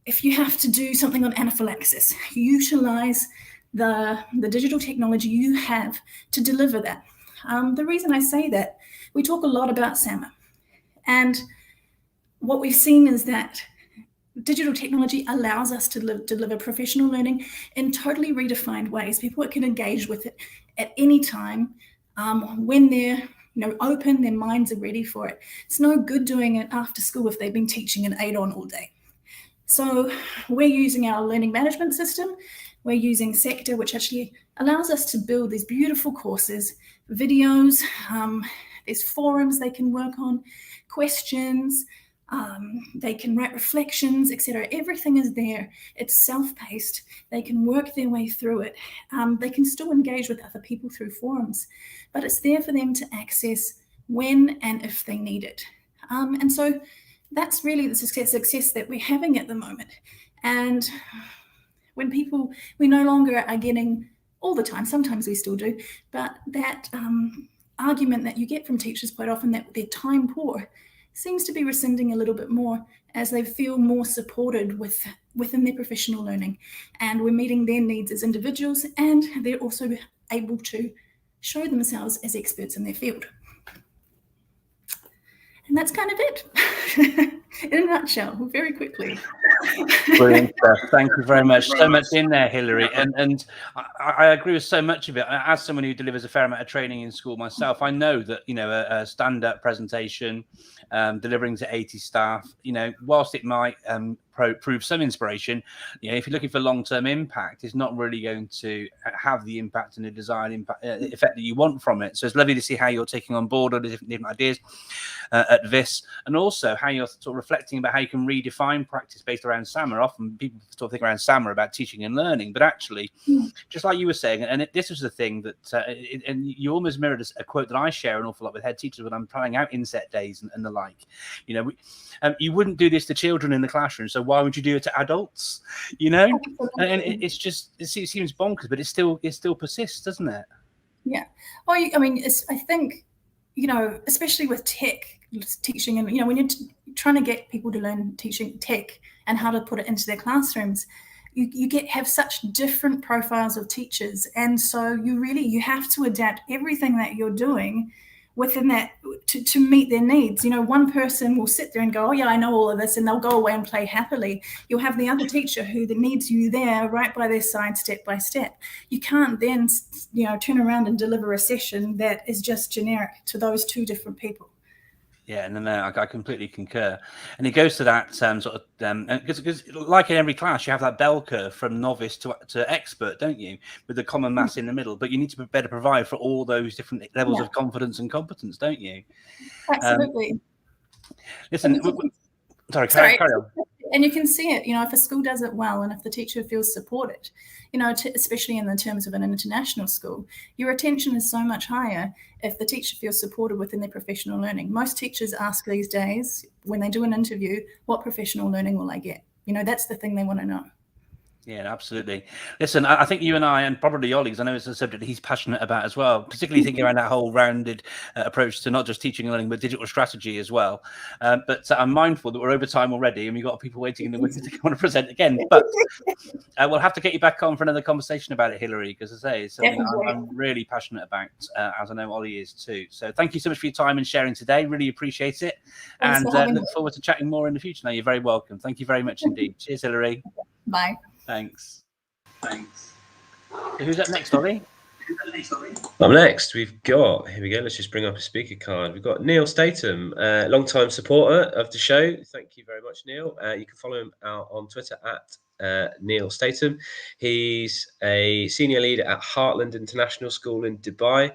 If you have to do something on anaphylaxis, utilize the digital technology you have to deliver that. The reason I say that, we talk a lot about SAMR, and what we've seen is that digital technology allows us to deliver professional learning in totally redefined ways. People can engage with it at any time when they're open, their minds are ready for it. It's no good doing it after school if they've been teaching an 8 on all day. So we're using our learning management system. We're using Sector, which actually allows us to build these beautiful courses, videos, there's forums they can work on, questions, they can write reflections, etc. Everything is there. It's self-paced. They can work their way through it. They can still engage with other people through forums, but it's there for them to access when and if they need it. And so that's really the success that we're having at the moment. And when we no longer are getting all the time, sometimes we still do, but that argument that you get from teachers quite often that they're time poor seems to be rescinding a little bit more as they feel more supported within their professional learning. And we're meeting their needs as individuals, and they're also able to show themselves as experts in their field. And that's kind of it in a nutshell, very quickly. Brilliant stuff. Thank you very much. So much in there, Hilary. And I agree with so much of it. As someone who delivers a fair amount of training in school myself, I know that, a stand-up presentation, delivering to 80 staff, whilst it might prove some inspiration, if you're looking for long-term impact, it's not really going to have the impact and the desired effect that you want from it. So it's lovely to see how you're taking on board all the different ideas at this, and also how you're sort of reflecting about how you can redefine practice based around SAMR. Often people sort of think around SAMR about teaching and learning, but actually, just like you were saying, and this was the thing that, and you almost mirrored a quote that I share an awful lot with head teachers when I'm trying out inset days and the like. You wouldn't do this to children in the classroom, so why would you do it to adults? And it seems bonkers, but it still persists, doesn't it? Yeah. Well, I think, especially with tech teaching, and when you're trying to get people to learn teaching tech and how to put it into their classrooms, you have such different profiles of teachers, and so you have to adapt everything that you're doing within that to meet their needs. One person will sit there and go, oh yeah, I know all of this, and they'll go away and play happily. You'll have the other teacher who needs you there right by their side, step by step. You can't then turn around and deliver a session that is just generic to those two different people. Yeah, no, I completely concur. And it goes to that because like in every class, you have that bell curve from novice to expert, don't you? With the common mass in the middle, but you need to better provide for all those different levels of confidence and competence, don't you? Absolutely. Listen, carry on. And you can see it, if a school does it well and if the teacher feels supported, especially in the terms of an international school, your retention is so much higher if the teacher feels supported within their professional learning. Most teachers ask these days, when they do an interview, what professional learning will I get? That's the thing they want to know. Yeah, absolutely. Listen, I think you and I, and probably Ollie, because I know it's a subject that he's passionate about as well, particularly thinking around that whole rounded approach to not just teaching and learning, but digital strategy as well. But I'm mindful that we're over time already, and we've got people waiting in the wings to want to present again. But we'll have to get you back on for another conversation about it, Hilary, because as I say, it's something I'm really passionate about, as I know Ollie is too. So thank you so much for your time and sharing today. Really appreciate it. And look forward to chatting more in the future. Now, you're very welcome. Thank you very much indeed. Cheers, Hilary. Bye. Thanks. So who's up next, Ollie? Up next, we've got, here we go, let's just bring up a speaker card. We've got Neil Statham, long-time supporter of the show. Thank you very much, Neil. You can follow him out on Twitter at Neil Statham. He's a senior leader at Heartland International School in Dubai,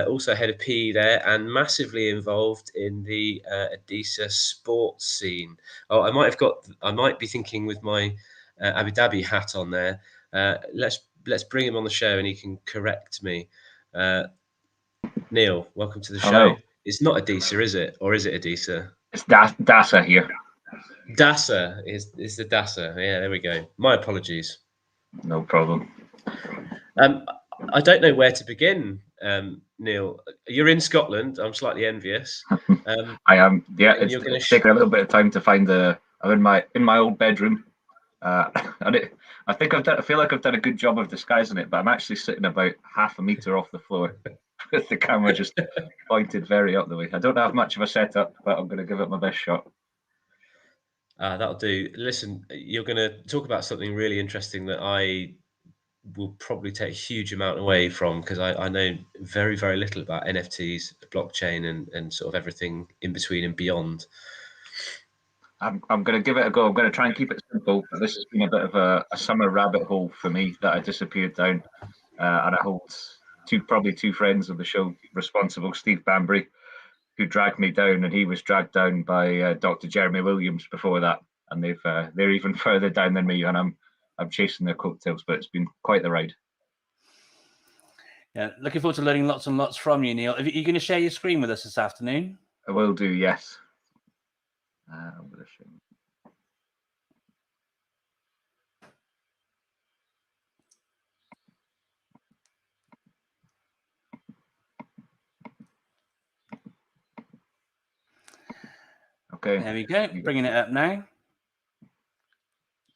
also head of PE there, and massively involved in the Adisa sports scene. Oh, I might be thinking with my Abu Dhabi hat on there. Let's bring him on the show and he can correct me. Neil, welcome to the show. It's not Adisa, is it? Or is it Adisa? It's Dasa here. Dasa is the Dasa. Yeah, there we go. My apologies. No problem. I don't know where to begin, Neil. You're in Scotland. I'm slightly envious. I am. Yeah, it's taken a little bit of time to find I'm in my old bedroom. And I feel like I've done a good job of disguising it, but I'm actually sitting about half a meter off the floor with the camera just pointed very up the way. I don't have much of a setup, but I'm going to give it my best shot. That'll do. Listen, you're going to talk about something really interesting that I will probably take a huge amount away from, because I know very, very little about NFTs, blockchain, and sort of everything in between and beyond. I'm going to give it a go. I'm going to try and keep it simple. But this has been a bit of a summer rabbit hole for me that I disappeared down, and I hold probably two friends of the show responsible, Steve Banbury, who dragged me down, and he was dragged down by Dr. Jeremy Williams before that, and they're even further down than me, and I'm chasing their coattails, but it's been quite the ride. Yeah, looking forward to learning lots and lots from you, Neil. Are you going to share your screen with us this afternoon? I will do, yes. I'm going to show you. Okay. There we go. Bringing it up now.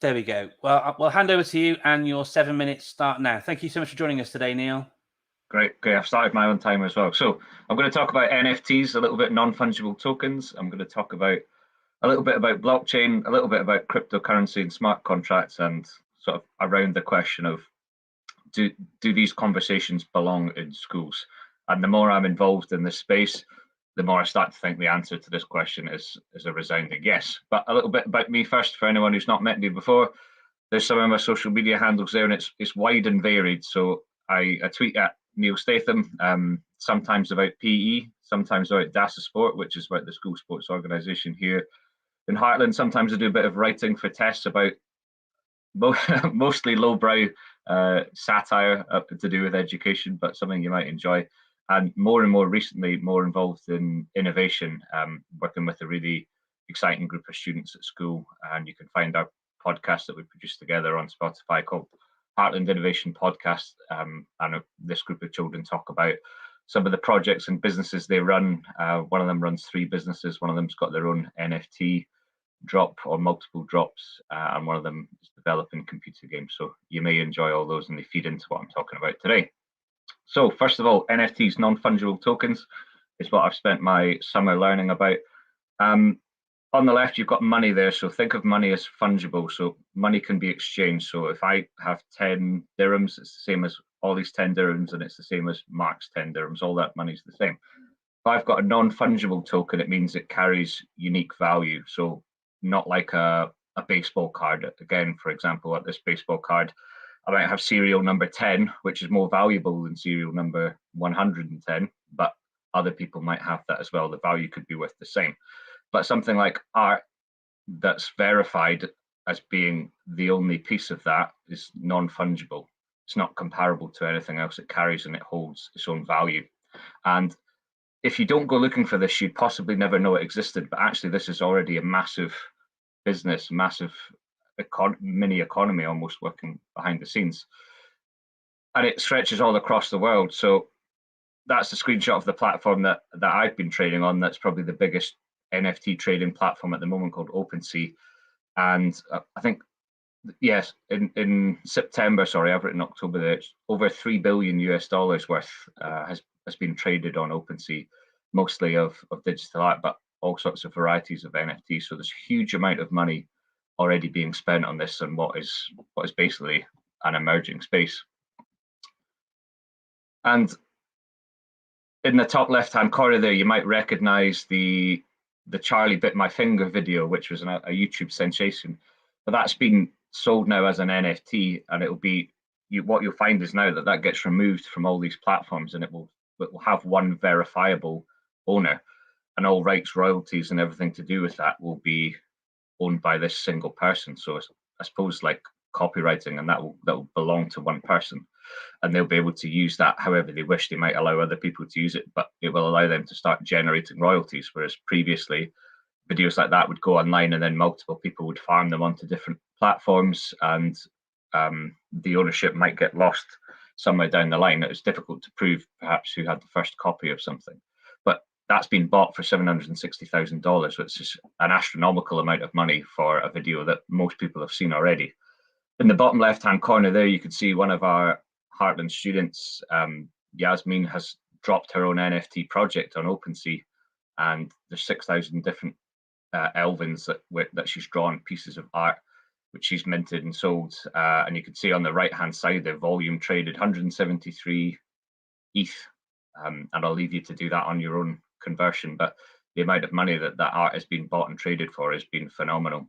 There we go. Well, we'll hand over to you, and your 7 minutes start now. Thank you so much for joining us today, Neil. Great. I've started my own timer as well. So I'm going to talk about NFTs, a little bit non-fungible tokens. I'm going to talk about a little bit about blockchain, a little bit about cryptocurrency and smart contracts, and sort of around the question of do these conversations belong in schools? And the more I'm involved in this space, the more I start to think the answer to this question is a resounding yes. But a little bit about me first, for anyone who's not met me before. There's some of my social media handles there, and it's wide and varied. So I tweet at Neil Statham, sometimes about PE, sometimes about Dawson Sport, which is about the school sports organisation here in Heartland. Sometimes I do a bit of writing for tests about mostly lowbrow satire to do with education, but something you might enjoy. And more recently, more involved in innovation, working with a really exciting group of students at school. And you can find our podcast that we produced together on Spotify called Heartland Innovation Podcast. And this group of children talk about some of the projects and businesses they run. One of them runs 3 businesses. One of them's got their own NFT drop or multiple drops, and one of them is developing computer games. So you may enjoy all those, and they feed into what I'm talking about today. So first of all, NFTs, non-fungible tokens, is what I've spent my summer learning about. On the left, you've got money there. So think of money as fungible. So money can be exchanged. So if I have 10 dirhams, it's the same as Ollie's 10 dirhams, and it's the same as Mark's 10 dirhams. All that money's the same. If I've got a non-fungible token, it means it carries unique value. So not like a baseball card. Again, for example, at this baseball card, I might have serial number 10, which is more valuable than serial number 110, but other people might have that as well. The value could be worth the same. But something like art that's verified as being the only piece of that is non-fungible. It's not comparable to anything else. It carries and it holds its own value. And if you don't go looking for this, you'd possibly never know it existed. But actually, this is already a massive business, massive mini economy almost working behind the scenes. And it stretches all across the world. So that's a screenshot of the platform that I've been trading on. That's probably the biggest NFT trading platform at the moment, called OpenSea. And I think, yes, in September, sorry, I've written October there, it's over $3 billion worth has been traded on OpenSea, mostly of digital art, but all sorts of varieties of NFTs. So there's a huge amount of money already being spent on this, and what is basically an emerging space. And in the top left-hand corner there, you might recognize the Charlie Bit My Finger video, which was a YouTube sensation. But that's been sold now as an NFT, and it'll be what you'll find is now that gets removed from all these platforms, and it will have one verifiable owner, and all rights, royalties, and everything to do with that will be owned by this single person. So I suppose like copywriting, and that will belong to one person, and they'll be able to use that however they wish. They might allow other people to use it, but it will allow them to start generating royalties, whereas previously videos like that would go online and then multiple people would farm them onto different platforms, and the ownership might get lost somewhere down the line. It was difficult to prove perhaps who had the first copy of something, but that's been bought for $760,000, which is an astronomical amount of money for a video that most people have seen already. In the bottom left-hand corner there, you can see one of our Heartland students, Yasmin, has dropped her own NFT project on OpenSea, and there's 6,000 different Elvins that she's drawn, pieces of art which she's minted and sold. And you can see on the right-hand side, the volume traded 173 ETH. And I'll leave you to do that on your own conversion. But the amount of money that art has been bought and traded for has been phenomenal.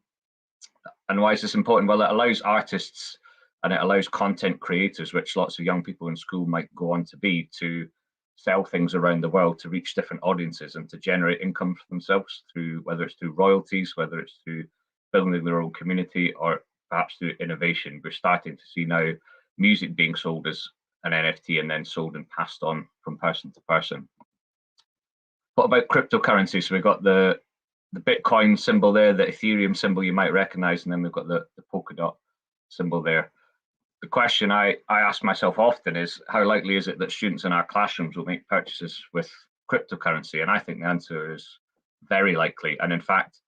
And why is this important? Well, it allows artists and it allows content creators, which lots of young people in school might go on to be, to sell things around the world to reach different audiences and to generate income for themselves through, whether it's through royalties, whether it's through building their own community, or perhaps through innovation. We're starting to see now music being sold as an NFT and then sold and passed on from person to person. What about cryptocurrency? So we've got the Bitcoin symbol there, the Ethereum symbol you might recognize, and then we've got the polka dot symbol there. The question I ask myself often is, how likely is it that students in our classrooms will make purchases with cryptocurrency? And I think the answer is very likely. And in fact,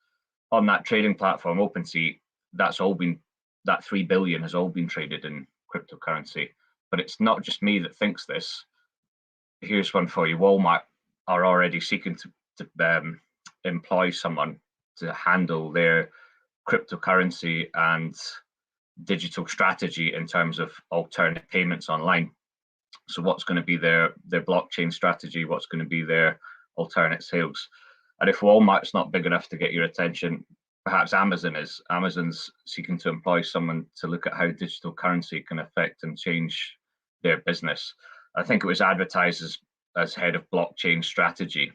on that trading platform, OpenSea, that 3 billion has all been traded in cryptocurrency. But it's not just me that thinks this. Here's one for you. Walmart are already seeking to employ someone to handle their cryptocurrency and digital strategy in terms of alternate payments online. So what's going to be their blockchain strategy? What's going to be their alternate sales? And if Walmart's not big enough to get your attention, perhaps Amazon is. Amazon's seeking to employ someone to look at how digital currency can affect and change their business. I think it was advertised as head of blockchain strategy.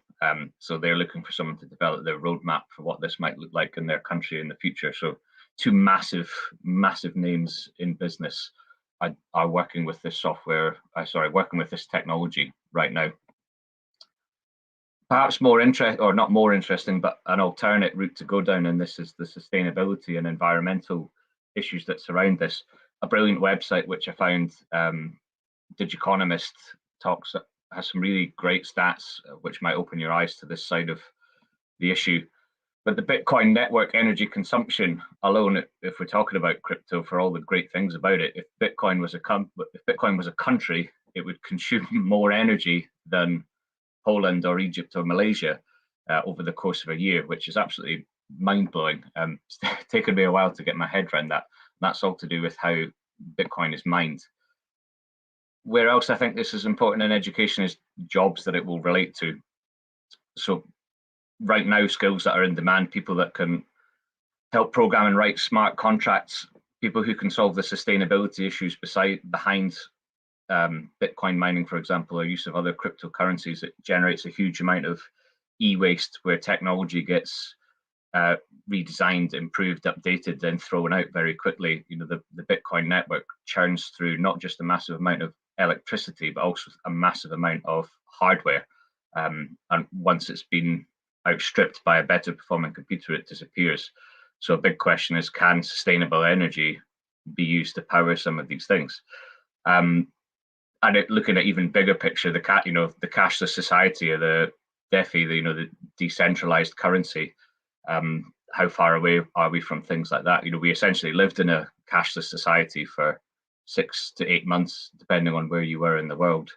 So they're looking for someone to develop their roadmap for what this might look like in their country in the future. So two massive names in business are working with this working with this technology right now. Perhaps not more interesting, but an alternate route to go down, and this is the sustainability and environmental issues that surround this. A brilliant website which I found, Digiconomist, has some really great stats which might open your eyes to this side of the issue. But the Bitcoin network energy consumption alone, if we're talking about crypto, for all the great things about it, if Bitcoin was a country, it would consume more energy than Poland or Egypt or Malaysia over the course of a year, which is absolutely mind-blowing. It's taken me a while to get my head around that. That's all to do with how Bitcoin is mined. Where else I think this is important in education is jobs that it will relate to. So right now, skills that are in demand, people that can help program and write smart contracts, people who can solve the sustainability issues behind Bitcoin mining, for example, or use of other cryptocurrencies. It generates a huge amount of e-waste where technology gets redesigned, improved, updated, then thrown out very quickly. You know, the Bitcoin network churns through not just a massive amount of electricity, but also a massive amount of hardware. And once it's been outstripped by a better performing computer, it disappears. So a big question is, can sustainable energy be used to power some of these things? And looking at even bigger picture, the cashless society, or the DeFi, the decentralized currency. How far away are we from things like that? We essentially lived in a cashless society for 6 to 8 months, depending on where you were in the world.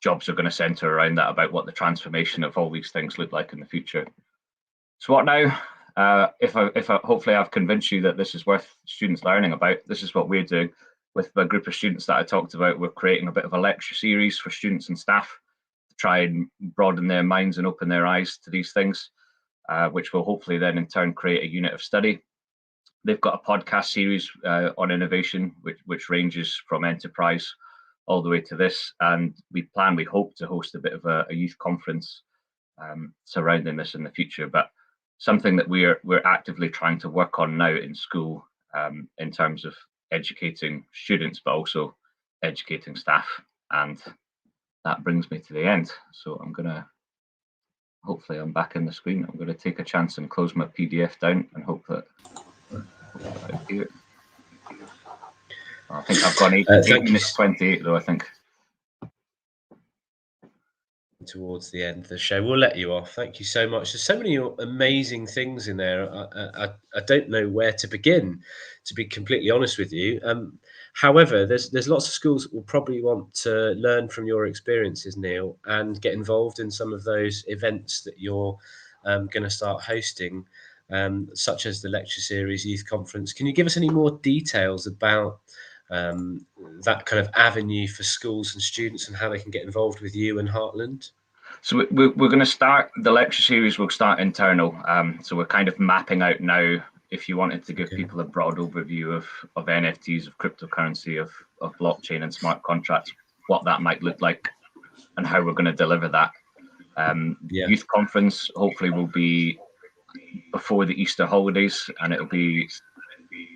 Jobs are going to center around that, about what the transformation of all these things look like in the future. So what now? Hopefully I've convinced you that this is worth students learning about. This is what we're doing with the group of students that I talked about. We're creating a bit of a lecture series for students and staff to try and broaden their minds and open their eyes to these things, which will hopefully then in turn create a unit of study. They've got a podcast series on innovation, which ranges from enterprise all the way to this. And we hope to host a bit of a youth conference surrounding this in the future. But something that we're actively trying to work on now in school, in terms of educating students, but also educating staff. And that brings me to the end. So hopefully I'm back in the screen. I'm going to take a chance and close my PDF down and hope that I hear it. I think I've gone 8 minutes 28 though, I think. Towards the end of the show, we'll let you off. Thank you so much. There's so many amazing things in there. I don't know where to begin, to be completely honest with you. However, there's lots of schools that will probably want to learn from your experiences, Neil, and get involved in some of those events that you're going to start hosting, such as the lecture series, youth conference. Can you give us any more details about that kind of avenue for schools and students and how they can get involved with you and Heartland? So we're going to start the lecture series. We'll start internal. So we're kind of mapping out now. If you wanted to give people a broad overview of NFTs, of cryptocurrency, of blockchain and smart contracts, what that might look like, and how we're going to deliver that. Youth conference hopefully will be before the Easter holidays, and it'll be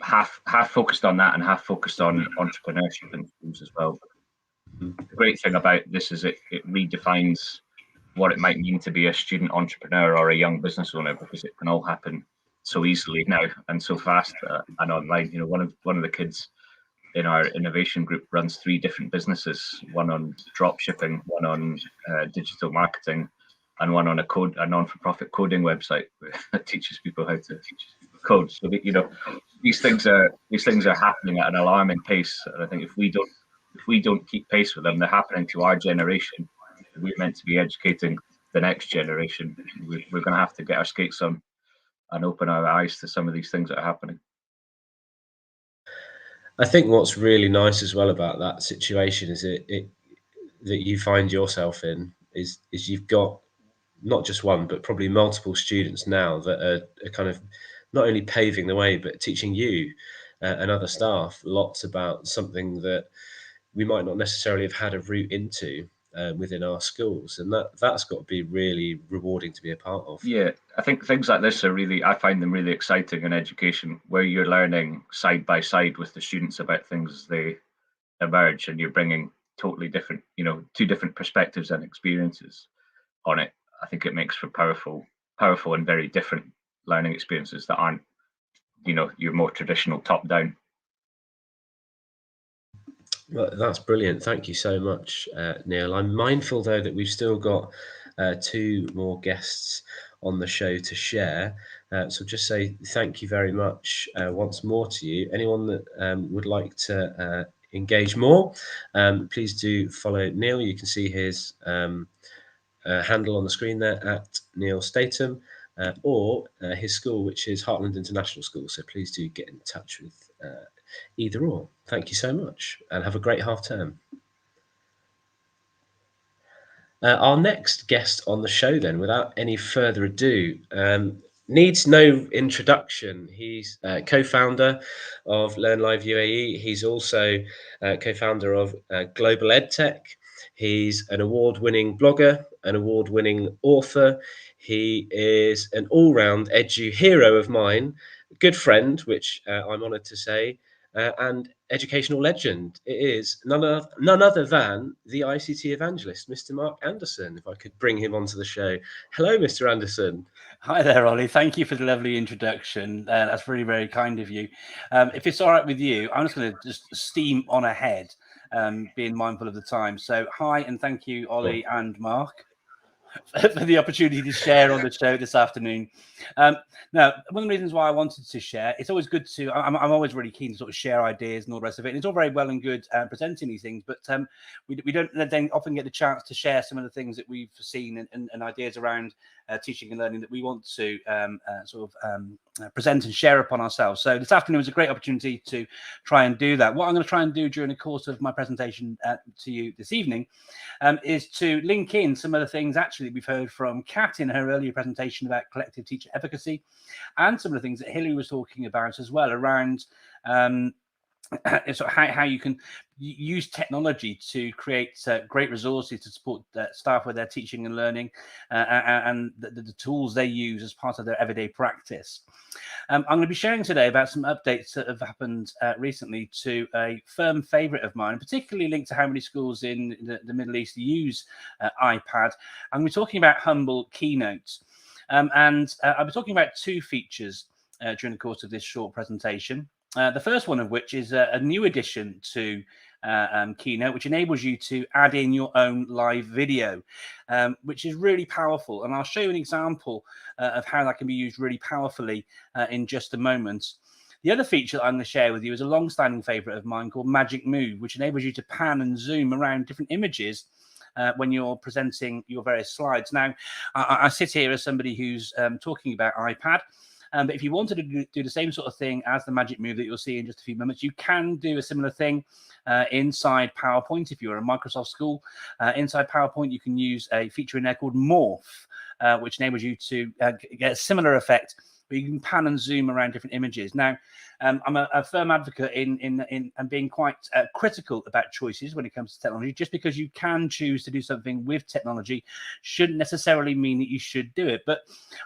half focused on that and half focused on entrepreneurship in schools as well. The great thing about this is it redefines what it might mean to be a student entrepreneur or a young business owner, because it can all happen so easily now and so fast and online. You know, one of the kids in our innovation group runs 3 different businesses: one on drop shipping, one on digital marketing, and one on a non-for-profit coding website that teaches people how to code. So that, you know, these things are happening at an alarming pace, and I think if we don't keep pace with them, they're happening to our generation. We're meant to be educating the next generation. We're going to have to get our skates on and open our eyes to some of these things that are happening. I think what's really nice as well about that situation is that you find yourself in is you've got not just one, but probably multiple students now that are kind of not only paving the way, but teaching you and other staff lots about something that we might not necessarily have had a route into within our schools, and that's got to be really rewarding to be a part of. Yeah, I think things like this I find them really exciting in education, where you're learning side by side with the students about things as they emerge, and you're bringing totally different, 2 different perspectives and experiences on it. I think it makes for powerful and very different learning experiences that aren't, your more traditional top down. Well, that's brilliant. Thank you so much, Neil. I'm mindful, though, that we've still got 2 more guests on the show to share. So just say thank you very much once more to you. Anyone that would like to engage more, please do follow Neil. You can see his handle on the screen there at Neil Statham, or his school, which is Heartland International School. So please do get in touch with either or. Thank you so much, and have a great half term. Our next guest on the show, then, without any further ado, needs no introduction. He's co-founder of LearnLiveUAE. He's also co-founder of Global EdTech. He's an award-winning blogger, an award-winning author. He is an all-round edu hero of mine, good friend, which I'm honoured to say, and educational legend. It is none other than the ICT evangelist, Mr. Mark Anderson. If I could bring him onto the show. Hello, Mr. Anderson. Hi there, Ollie. Thank you for the lovely introduction. That's really very kind of you. If it's all right with you, I'm just going to just steam on ahead, being mindful of the time. So hi, and thank you, Ollie and Mark, for the opportunity to share on the show this afternoon. Now, one of the reasons why I wanted to share, it's always good to, I'm always really keen to sort of share ideas and all the rest of it. And it's all very well and good presenting these things, but we don't then often get the chance to share some of the things that we've seen and ideas around teaching and learning that we want to present and share upon ourselves. So this afternoon was a great opportunity to try and do that. What I'm going to try and do during the course of my presentation to you this evening is to link in some of the things actually we've heard from Kat in her earlier presentation about collective teacher efficacy, and some of the things that Hilary was talking about as well around sort of how you can use technology to create great resources to support staff with their teaching and learning, and the tools they use as part of their everyday practice. I'm going to be sharing today about some updates that have happened recently to a firm favourite of mine, particularly linked to how many schools in the Middle East use iPad. I'm going to be talking about Humble Keynotes. And I'll be talking about 2 features during the course of this short presentation. The first one of which is a new addition to Keynote, which enables you to add in your own live video, which is really powerful. And I'll show you an example of how that can be used really powerfully in just a moment. The other feature that I'm going to share with you is a long-standing favourite of mine called Magic Move, which enables you to pan and zoom around different images when you're presenting your various slides. Now, I sit here as somebody who's talking about iPad. But if you wanted to do the same sort of thing as the magic move that you'll see in just a few moments, you can do a similar thing inside PowerPoint. If you're a Microsoft school, inside PowerPoint, you can use a feature in there called Morph, which enables you to get a similar effect where you can pan and zoom around different images. Now, I'm a firm advocate in being quite critical about choices when it comes to technology. Just because you can choose to do something with technology shouldn't necessarily mean that you should do it. But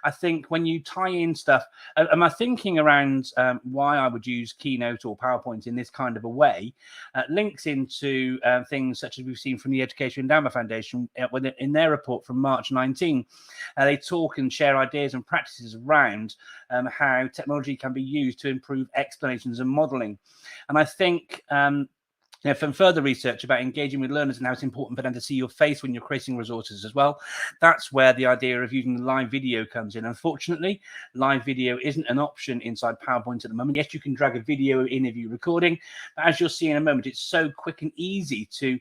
I think when you tie in stuff, and my thinking around why I would use Keynote or PowerPoint in this kind of a way links into things such as we've seen from the Education Endowment Foundation in their report from March 19. They talk and share ideas and practices around how technology can be used to improve explanations and modeling. And I think from further research about engaging with learners and how it's important for them to see your face when you're creating resources as well, that's where the idea of using live video comes in. Unfortunately, live video isn't an option inside PowerPoint at the moment. Yes, you can drag a video in if you're recording, but as you'll see in a moment, it's so quick and easy to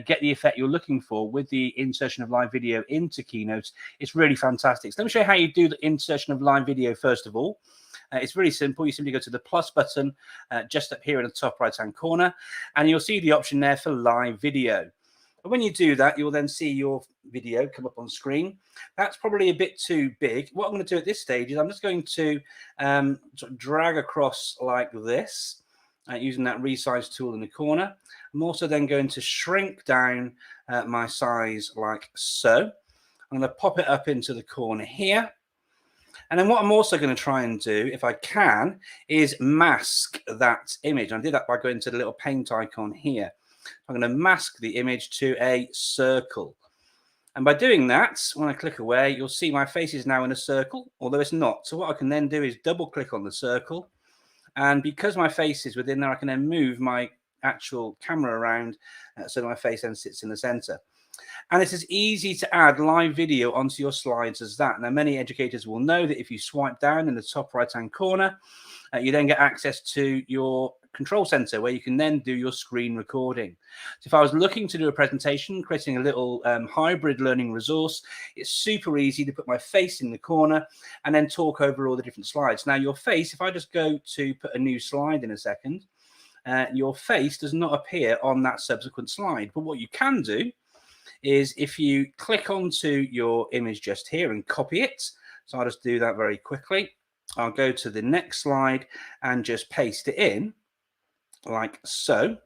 get the effect you're looking for with the insertion of live video into Keynote. It's really fantastic. So let me show you how you do the insertion of live video first of all. It's really simple. You simply go to the plus button just up here in the top right-hand corner, and you'll see the option there for live video. And when you do that, you'll then see your video come up on screen. That's probably a bit too big. What I'm going to do at this stage is I'm just going to sort of drag across like this using that resize tool in the corner. I'm also then going to shrink down my size like so. I'm going to pop it up into the corner here. And then what I'm also going to try and do, if I can, is mask that image. I did that by going to the little paint icon here. I'm going to mask the image to a circle. And by doing that, when I click away, you'll see my face is now in a circle, although it's not. So what I can then do is double click on the circle. And because my face is within there, I can then move my actual camera around so that my face then sits in the center. And it's as easy to add live video onto your slides as that. Now, many educators will know that if you swipe down in the top right-hand corner, you then get access to your control center where you can then do your screen recording. So if I was looking to do a presentation, creating a little hybrid learning resource, it's super easy to put my face in the corner and then talk over all the different slides. Now, your face, if I just go to put a new slide in a second, your face does not appear on that subsequent slide. But what you can do is if you click onto your image just here and copy it. So I'll just do that very quickly. I'll go to the next slide and just paste it in like so.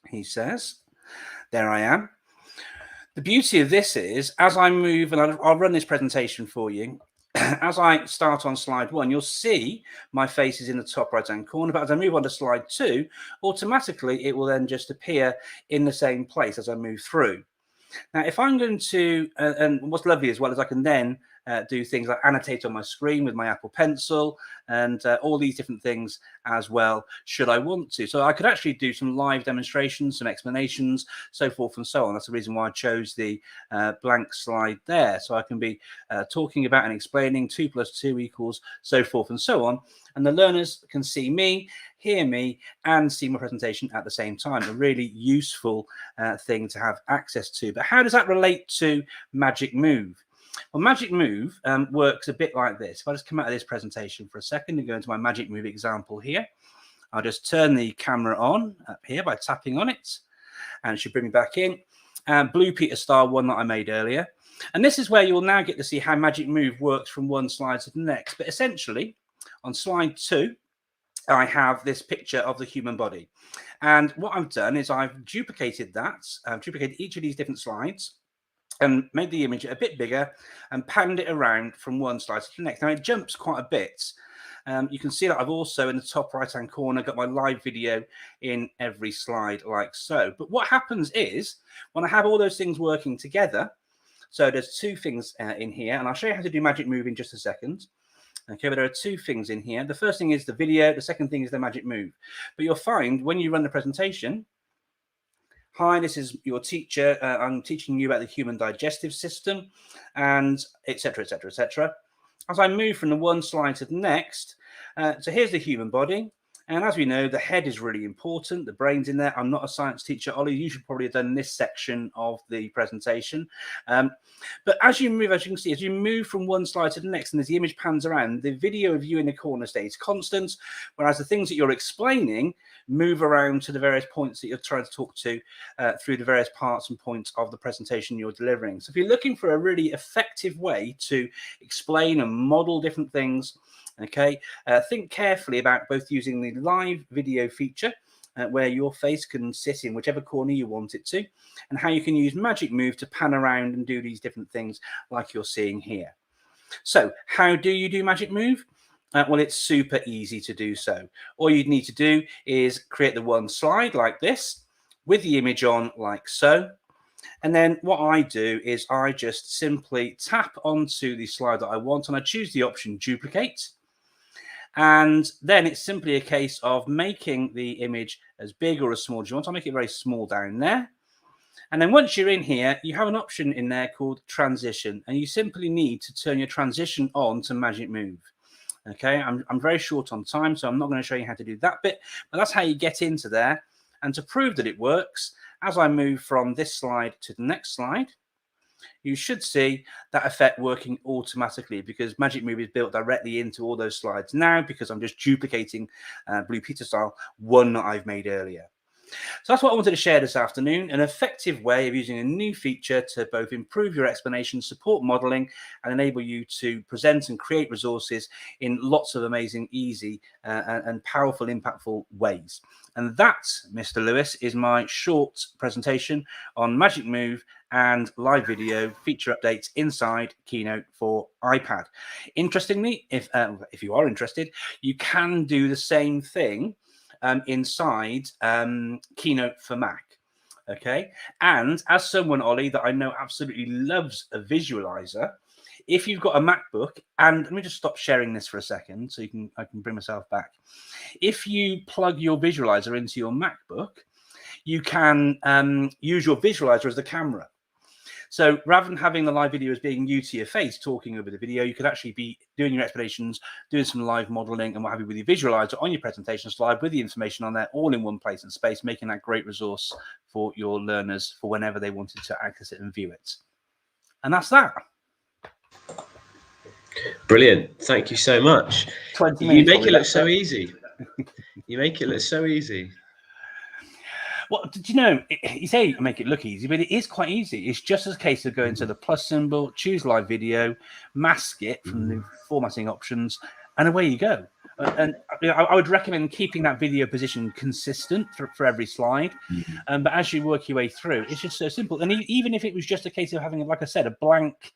He says, there I am. The beauty of this is as I move, and I'll run this presentation for you. As I start on slide 1, you'll see my face is in the top right-hand corner, but as I move on to slide 2, automatically it will then just appear in the same place as I move through. Now, if I'm going to, and what's lovely as well is I can then do things like annotate on my screen with my Apple Pencil and all these different things as well, should I want to. So I could actually do some live demonstrations, some explanations, so forth and so on. That's the reason why I chose the blank slide there. So I can be talking about and explaining 2 + 2 = so forth and so on. And the learners can see me, hear me, and see my presentation at the same time. A really useful thing to have access to. But how does that relate to Magic Move? Well, Magic Move works a bit like this. If I just come out of this presentation for a second and go into my Magic Move example here, I'll just turn the camera on up here by tapping on it, and it should bring me back in. Blue Peter style one that I made earlier. And this is where you'll now get to see how Magic Move works from one slide to the next. But essentially, on slide 2, I have this picture of the human body. And what I've done is I've duplicated that. I've duplicated each of these different slides and made the image a bit bigger and panned it around from one slide to the next. Now, it jumps quite a bit. You can see that I've also, in the top right-hand corner, got my live video in every slide like so. But what happens is, when I have all those things working together, so there's 2 things in here, and I'll show you how to do Magic Move in just a second. Okay, but there are 2 things in here. The first thing is the video. The second thing is the Magic Move. But you'll find when you run the presentation, hi, this is your teacher. I'm teaching you about the human digestive system, and etc., etc., etc. As I move from the one slide to the next, so here's the human body. And as we know, the head is really important. The brain's in there. I'm not a science teacher. Ollie, you should probably have done this section of the presentation. But as you move, as you can see, as you move from one slide to the next and as the image pans around, the video of you in the corner stays constant, whereas the things that you're explaining move around to the various points that you're trying to talk to through the various parts and points of the presentation you're delivering. So if you're looking for a really effective way to explain and model different things, okay, think carefully about both using the live video feature where your face can sit in whichever corner you want it to, and how you can use Magic Move to pan around and do these different things like you're seeing here. So how do you do Magic Move? Well, it's super easy to do so. All you'd need to do is create the one slide like this with the image on like so. And then what I do is I just simply tap onto the slide that I want and I choose the option duplicate. And then it's simply a case of making the image as big or as small as you want. I'll make it very small down there. And then once you're in here, you have an option in there called transition. And you simply need to turn your transition on to Magic Move. Okay, I'm very short on time, so I'm not going to show you how to do that bit. But that's how you get into there. And to prove that it works, as I move from this slide to the next slide, you should see that effect working automatically because Magic Move is built directly into all those slides now because I'm just duplicating Blue Peter style one that I've made earlier. So that's what I wanted to share this afternoon, an effective way of using a new feature to both improve your explanation, support modeling, and enable you to present and create resources in lots of amazing, easy, and powerful, impactful ways. And that, Mr. Lewis, is my short presentation on Magic Move and live video feature updates inside Keynote for iPad. Interestingly, if you are interested, you can do the same thing inside Keynote for Mac. Okay, and as someone, Ollie, that I know absolutely loves a visualizer, if you've got a MacBook, and let me just stop sharing this for a second so I can bring myself back. If you plug your visualizer into your MacBook, you can use your visualizer as the camera. So rather than having the live video as being you to your face talking over the video, you could actually be doing your explanations, doing some live modeling and what have you with your visualizer on your presentation slide with the information on there all in one place and space, making that great resource for your learners for whenever they wanted to access it and view it. And that's that. Brilliant. Thank you so much. 20 minutes, you make it look so easy. You make it look so easy. Well, did you know, you say make it look easy, but it is quite easy. It's just a case of going to the plus symbol, choose live video, mask it from the formatting options, and away you go. And I would recommend keeping that video position consistent for every slide. But as you work your way through, it's just so simple. And even if it was just a case of having, like I said, a blank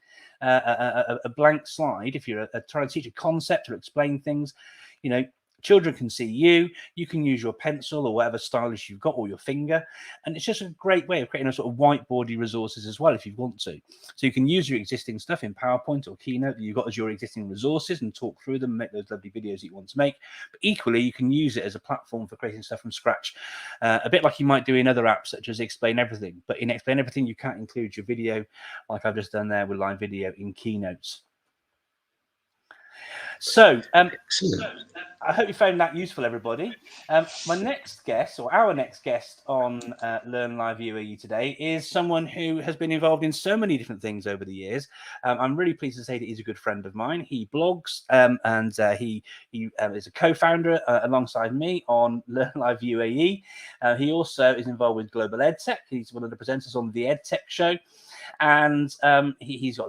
slide, if you're trying to teach a concept or explain things, you know, children can see you. You can use your pencil or whatever stylus you've got or your finger. And it's just a great way of creating a sort of whiteboardy resources as well if you want to. So you can use your existing stuff in PowerPoint or Keynote that you've got as your existing resources and talk through them and make those lovely videos that you want to make. But equally, you can use it as a platform for creating stuff from scratch, a bit like you might do in other apps such as Explain Everything. But in Explain Everything, you can't include your video like I've just done there with live video in Keynotes. So, I hope you found that useful, everybody. My next guest, or our next guest on LearnLiveUAE today, is someone who has been involved in so many different things over the years. I'm really pleased to say that he's a good friend of mine. He blogs and he is a co-founder alongside me on LearnLiveUAE. He also is involved with Global EdTech. He's one of the presenters on the EdTech show. And he's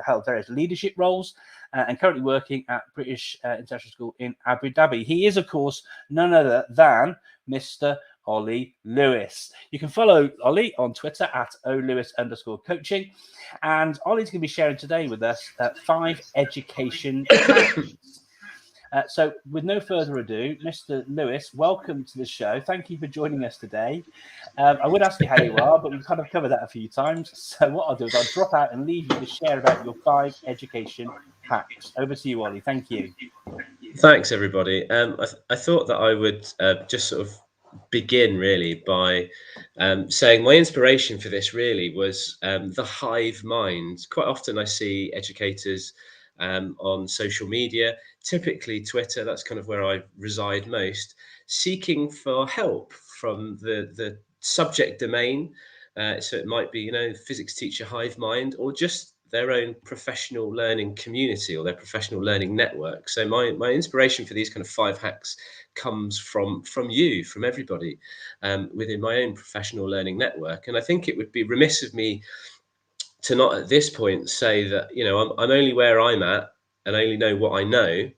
held various leadership roles and currently working at British International School in Abu Dhabi. He is, of course, none other than Mr. Ollie Lewis. You can follow Ollie on Twitter at olewis_coaching. And Ollie's going to be sharing today with us 5 education hacks. So with no further ado, Mr. Lewis, welcome to the show. Thank you for joining us today. I would ask you how you are, but we've kind of covered that a few times. So what I'll do is I'll drop out and leave you to share about your 5 education hacks. Over to you, Ollie. Thank you. Thanks, everybody. I thought that I would just sort of begin really by saying my inspiration for this really was the hive mind. Quite often I see educators on social media, typically Twitter. That's kind of where I reside most, seeking for help from the subject domain. So it might be, you know, physics teacher hive mind, or just their own professional learning community or their professional learning network. So my inspiration for these kind of 5 hacks comes from you, from everybody within my own professional learning network. And I think it would be remiss of me to not at this point say that, you know, I'm only where I'm at and only know what I know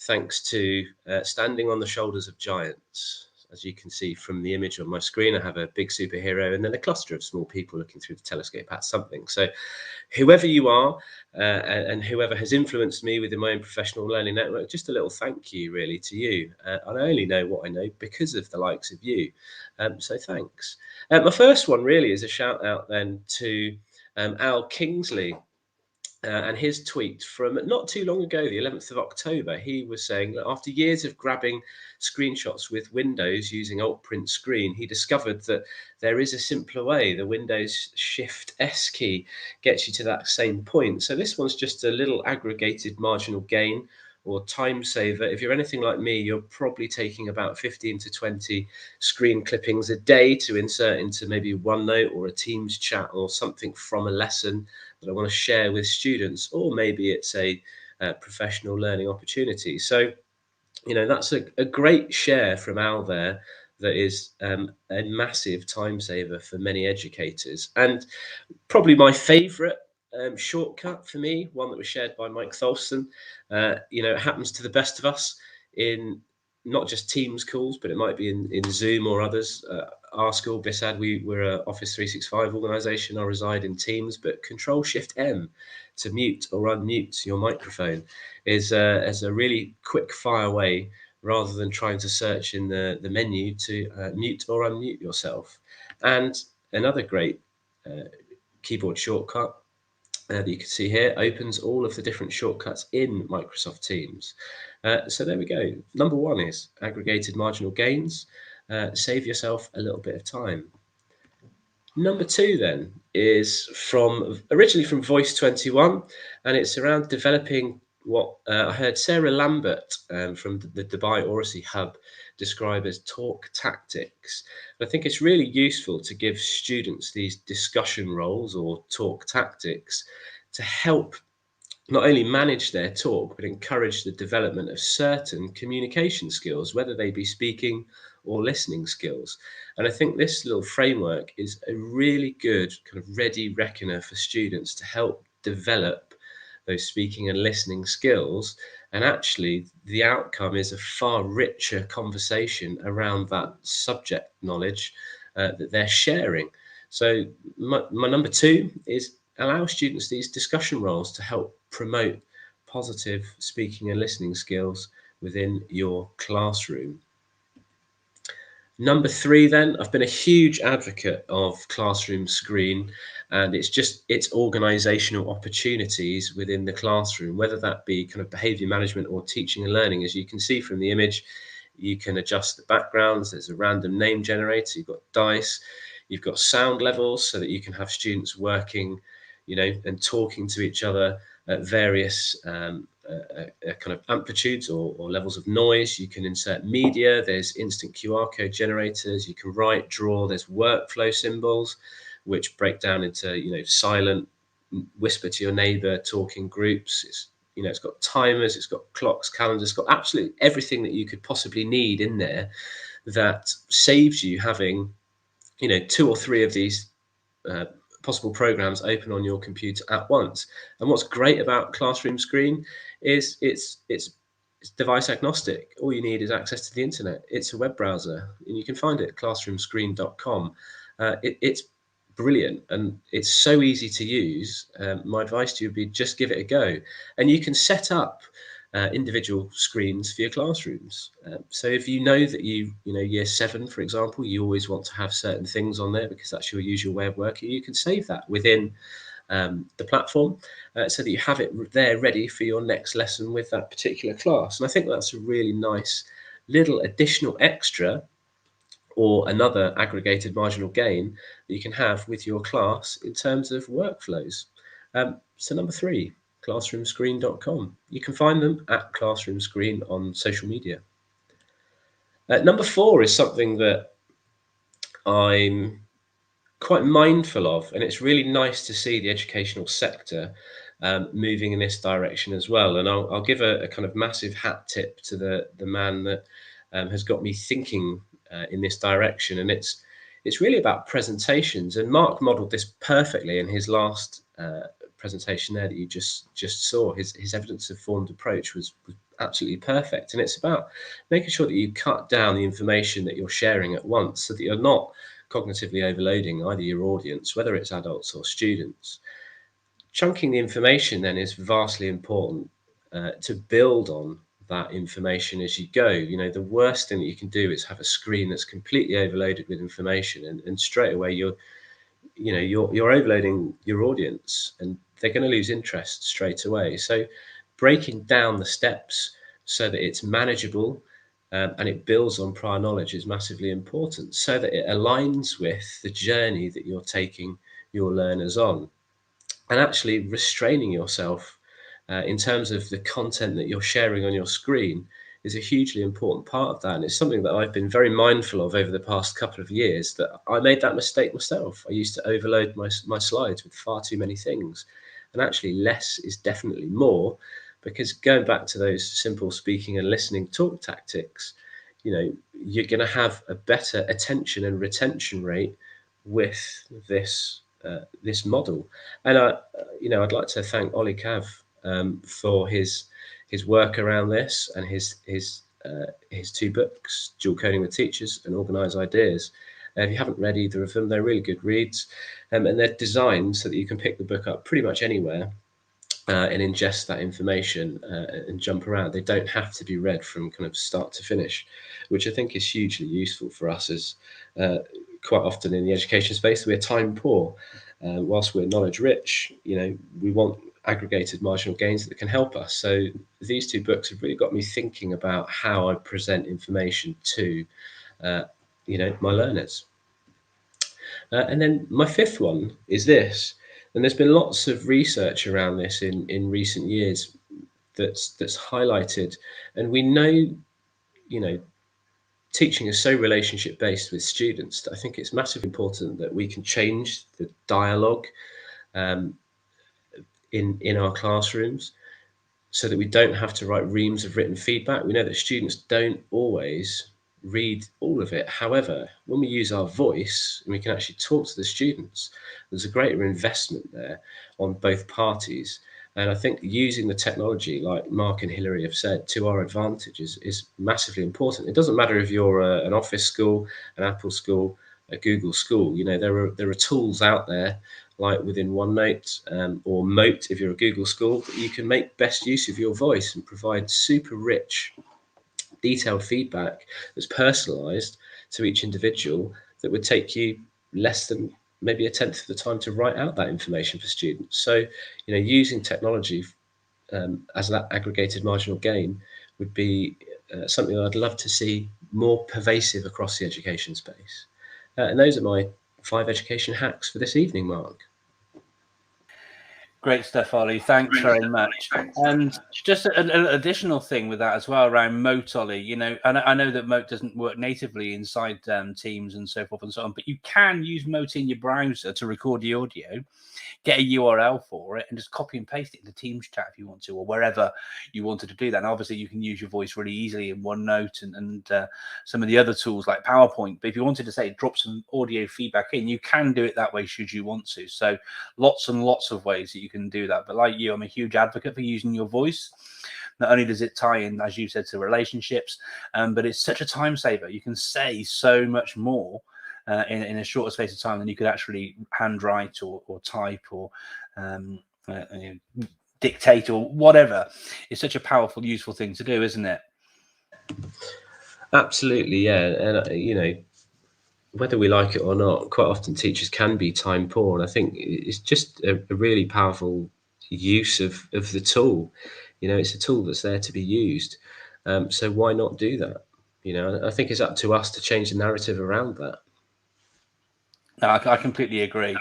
thanks to standing on the shoulders of giants. As you can see from the image on my screen, I have a big superhero and then a cluster of small people looking through the telescope at something. So whoever you are and whoever has influenced me within my own professional learning network, just a little thank you really to you. I only know what I know because of the likes of you. So thanks. My first one really is a shout out then to Al Kingsley. And his tweet from not too long ago, the 11th of October, he was saying that after years of grabbing screenshots with Windows using Alt Print Screen, he discovered that there is a simpler way. The Windows Shift S key gets you to that same point. So this one's just a little aggregated marginal gain or time saver. If you're anything like me, you're probably taking about 15 to 20 screen clippings a day to insert into maybe OneNote or a Teams chat or something from a lesson that I want to share with students, or maybe it's a professional learning opportunity. So, you know, that's a great share from Al there that is a massive time saver for many educators. And probably my favorite shortcut for me, one that was shared by Mike Dawson, you know, it happens to the best of us in not just Teams calls, but it might be in Zoom or others. Our school, BISAD, we're an Office 365 organisation. I reside in Teams, but Control-Shift-M to mute or unmute your microphone is a really quick fire way, rather than trying to search in the menu to mute or unmute yourself. And another great keyboard shortcut that you can see here opens all of the different shortcuts in Microsoft Teams. So there we go. Number 1 is aggregated marginal gains. Save yourself a little bit of time. Number 2 then is originally from Voice 21, and it's around developing what I heard Sarah Lambert from the Dubai Oracy Hub describe as talk tactics. I think it's really useful to give students these discussion roles or talk tactics to help not only manage their talk, but encourage the development of certain communication skills, whether they be speaking or listening skills. And I think this little framework is a really good kind of ready reckoner for students to help develop those speaking and listening skills. And actually, the outcome is a far richer conversation around that subject knowledge that they're sharing. So my number 2 is allow students these discussion roles to help promote positive speaking and listening skills within your classroom. Number 3 then, I've been a huge advocate of Classroom Screen, and it's organizational opportunities within the classroom, whether that be kind of behavior management or teaching and learning. As you can see from the image, you can adjust the backgrounds. There's a random name generator, you've got dice, you've got sound levels so that you can have students working, you know, and talking to each other at various kind of amplitudes or levels of noise. You can insert media. There's instant QR code generators. You can write, draw. There's workflow symbols, which break down into, you know, silent, whisper to your neighbor, talking groups. It's got timers. It's got clocks, calendars. It's got absolutely everything that you could possibly need in there that saves you having, you know, 2 or 3 of these possible programs open on your computer at once. And what's great about Classroom Screen is it's device agnostic. All you need is access to the internet. It's a web browser, and you can find it at classroomscreen.com. It's brilliant, and it's so easy to use. My advice to you would be just give it a go, and you can set up individual screens for your classrooms. So if you know that you know year 7, for example, you always want to have certain things on there because that's your usual way of working, you can save that within the platform so that you have it there ready for your next lesson with that particular class. And I think that's a really nice little additional extra or another aggregated marginal gain that you can have with your class in terms of workflows. So number 3. classroomscreen.com. You can find them at Classroom Screen on social media. Number 4 is something that I'm quite mindful of, and it's really nice to see the educational sector moving in this direction as well. And I'll give a kind of massive hat tip to the man that has got me thinking in this direction, and it's really about presentations. And Mark modelled this perfectly in his last presentation there that you just saw. His evidence of formed approach was absolutely perfect, and it's about making sure that you cut down the information that you're sharing at once, so that you're not cognitively overloading either your audience, whether it's adults or students. Chunking the information then is vastly important to build on that information as you go. You know, the worst thing that you can do is have a screen that's completely overloaded with information, and straight away you're overloading your audience, and they're going to lose interest straight away. So breaking down the steps so that it's manageable and it builds on prior knowledge is massively important, so that it aligns with the journey that you're taking your learners on. And actually restraining yourself in terms of the content that you're sharing on your screen is a hugely important part of that. And it's something that I've been very mindful of over the past couple of years, that I made that mistake myself. I used to overload my slides with far too many things, and actually less is definitely more. Because going back to those simple speaking and listening talk tactics, you know, you're going to have a better attention and retention rate with this model. And I'd like to thank Ollie Cav for his work around this, and his 2 books, Dual Coding with Teachers and Organise Ideas. If you haven't read either of them, they're really good reads, and they're designed so that you can pick the book up pretty much anywhere. And ingest that information and jump around. They don't have to be read from kind of start to finish, which I think is hugely useful for us, as quite often in the education space we're time poor. Whilst we're knowledge rich, we want aggregated marginal gains that can help us. So these 2 books have really got me thinking about how I present information to my learners. And then my 5th one is this. And there's been lots of research around this in recent years that's highlighted. And we know, teaching is so relationship based with students that I think it's massively important that we can change the dialogue in our classrooms, so that we don't have to write reams of written feedback. We know that students don't always read all of it. However, when we use our voice and we can actually talk to the students, there's a greater investment there on both parties. And I think using the technology, like Mark and Hilary have said, to our advantage is massively important. It doesn't matter if you're an Office school, an Apple school, a Google school. There are tools out there, like within OneNote or Mote if you're a Google school, that you can make best use of your voice and provide super rich, detailed feedback that's personalized to each individual, that would take you less than maybe 1/10 of the time to write out that information for students. So, using technology as that aggregated marginal gain would be something I'd love to see more pervasive across the education space. And those are my 5 education hacks for this evening, Mark. Great stuff, Ollie. Thanks very much. And just an additional thing with that as well around Mote, Ollie, and I know that Mote doesn't work natively inside Teams and so forth and so on, but you can use Mote in your browser to record the audio, get a URL for it, and just copy and paste it into Teams chat if you want to, or wherever you wanted to do that. And obviously, you can use your voice really easily in OneNote and some of the other tools like PowerPoint. But if you wanted to, say, drop some audio feedback in, you can do it that way should you want to. So lots and lots of ways that you can do that. But like you, I'm a huge advocate for using your voice. Not only does it tie in, as you said, to relationships, but it's such a time saver. You can say so much more in a shorter space of time than you could actually handwrite or type or dictate or whatever. It's such a powerful, useful thing to do, isn't it? Absolutely, yeah. And whether we like it or not, quite often teachers can be time poor, and I think it's just a really powerful use of the tool. It's a tool that's there to be used, so why not do that? I think it's up to us to change the narrative around that. No, I completely agree.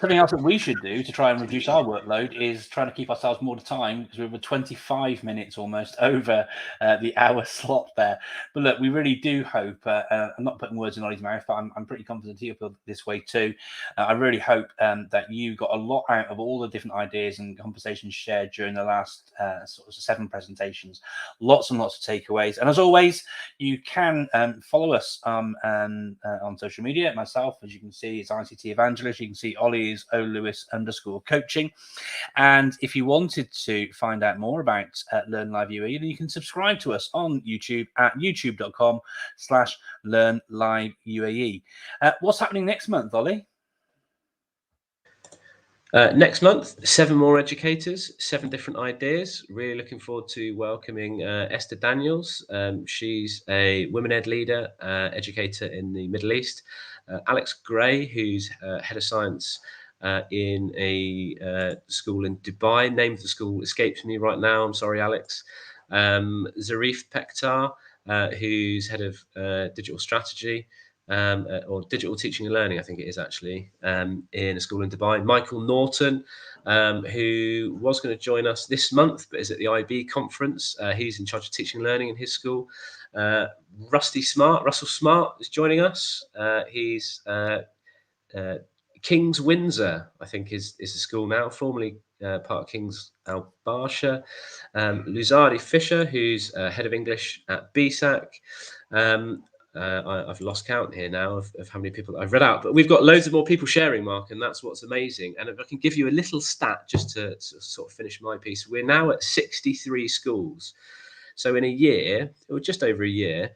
Something else that we should do to try and reduce our workload is trying to keep ourselves more time, because we were 25 minutes almost over the hour slot there. But look, we really do hope, I'm not putting words in Ollie's mouth, but I'm pretty confident he'll feel this way too. I really hope that you got a lot out of all the different ideas and conversations shared during the last sort of 7 presentations. Lots and lots of takeaways. And as always, you can follow us on social media. Myself, as you can see, is ICT Evangelist. You can see Ollie is _coaching. And if you wanted to find out more about LearnLiveUAE, then you can subscribe to us on YouTube at youtube.com/LearnLiveUAE. What's happening next month, Ollie? Next month, 7 more educators, 7 different ideas. Really looking forward to welcoming Esther Daniels. She's a women-ed leader, educator in the Middle East. Alex Gray, who's head of science in a school in Dubai. Name of the school escapes me right now. I'm sorry, Alex. Zarif Pektar, who's head of digital strategy. Or digital teaching and learning, I think it is actually, in a school in Dubai. Michael Norton, who was going to join us this month, but is at the IB conference. He's in charge of teaching and learning in his school. Russell Smart is joining us. He's King's Windsor, I think, is the school now, formerly part of King's Al Barsha. Luzardi Fisher, who's head of English at BSAC. I've lost count here now of how many people that I've read out, but we've got loads of more people sharing, Mark, and that's what's amazing. And if I can give you a little stat just to sort of finish my piece, we're now at 63 schools. So in a year, or just over a year,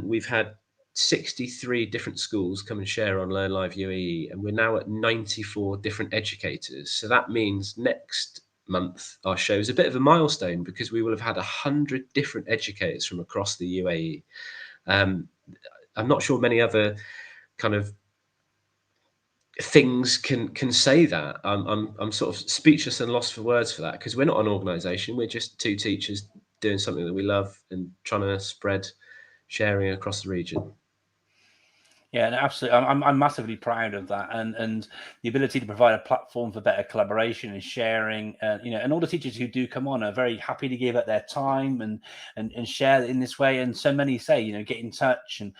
we've had 63 different schools come and share on LearnLiveUAE, and we're now at 94 different educators. So that means next month our show is a bit of a milestone, because we will have had 100 different educators from across the UAE. I'm not sure many other kind of things can say that. I'm sort of speechless and lost for words for that, because we're not an organisation. We're just 2 teachers doing something that we love and trying to spread sharing across the region. Yeah, absolutely. I'm massively proud of that, and the ability to provide a platform for better collaboration and sharing. And all the teachers who do come on are very happy to give up their time and share in this way. And so many say, get in touch and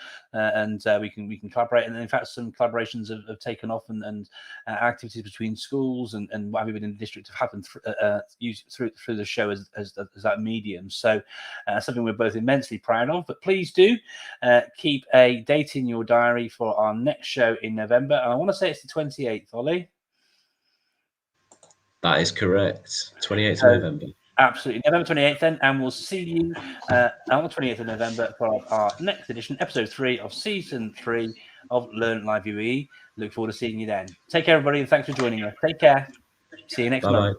we can collaborate. And in fact, some collaborations have taken off, and activities between schools and what have you within the district have happened through the show as that medium. So something we're both immensely proud of. But please do keep a date in your diary for our next show in November. And I want to say it's the 28th, Ollie. That is correct. 28th of November. Absolutely. November 28th then. And we'll see you on the 28th of November for our next edition, episode 3 of season 3 of LearnLiveUAE. Look forward to seeing you then. Take care, everybody, and thanks for joining us. Take care. See you next month.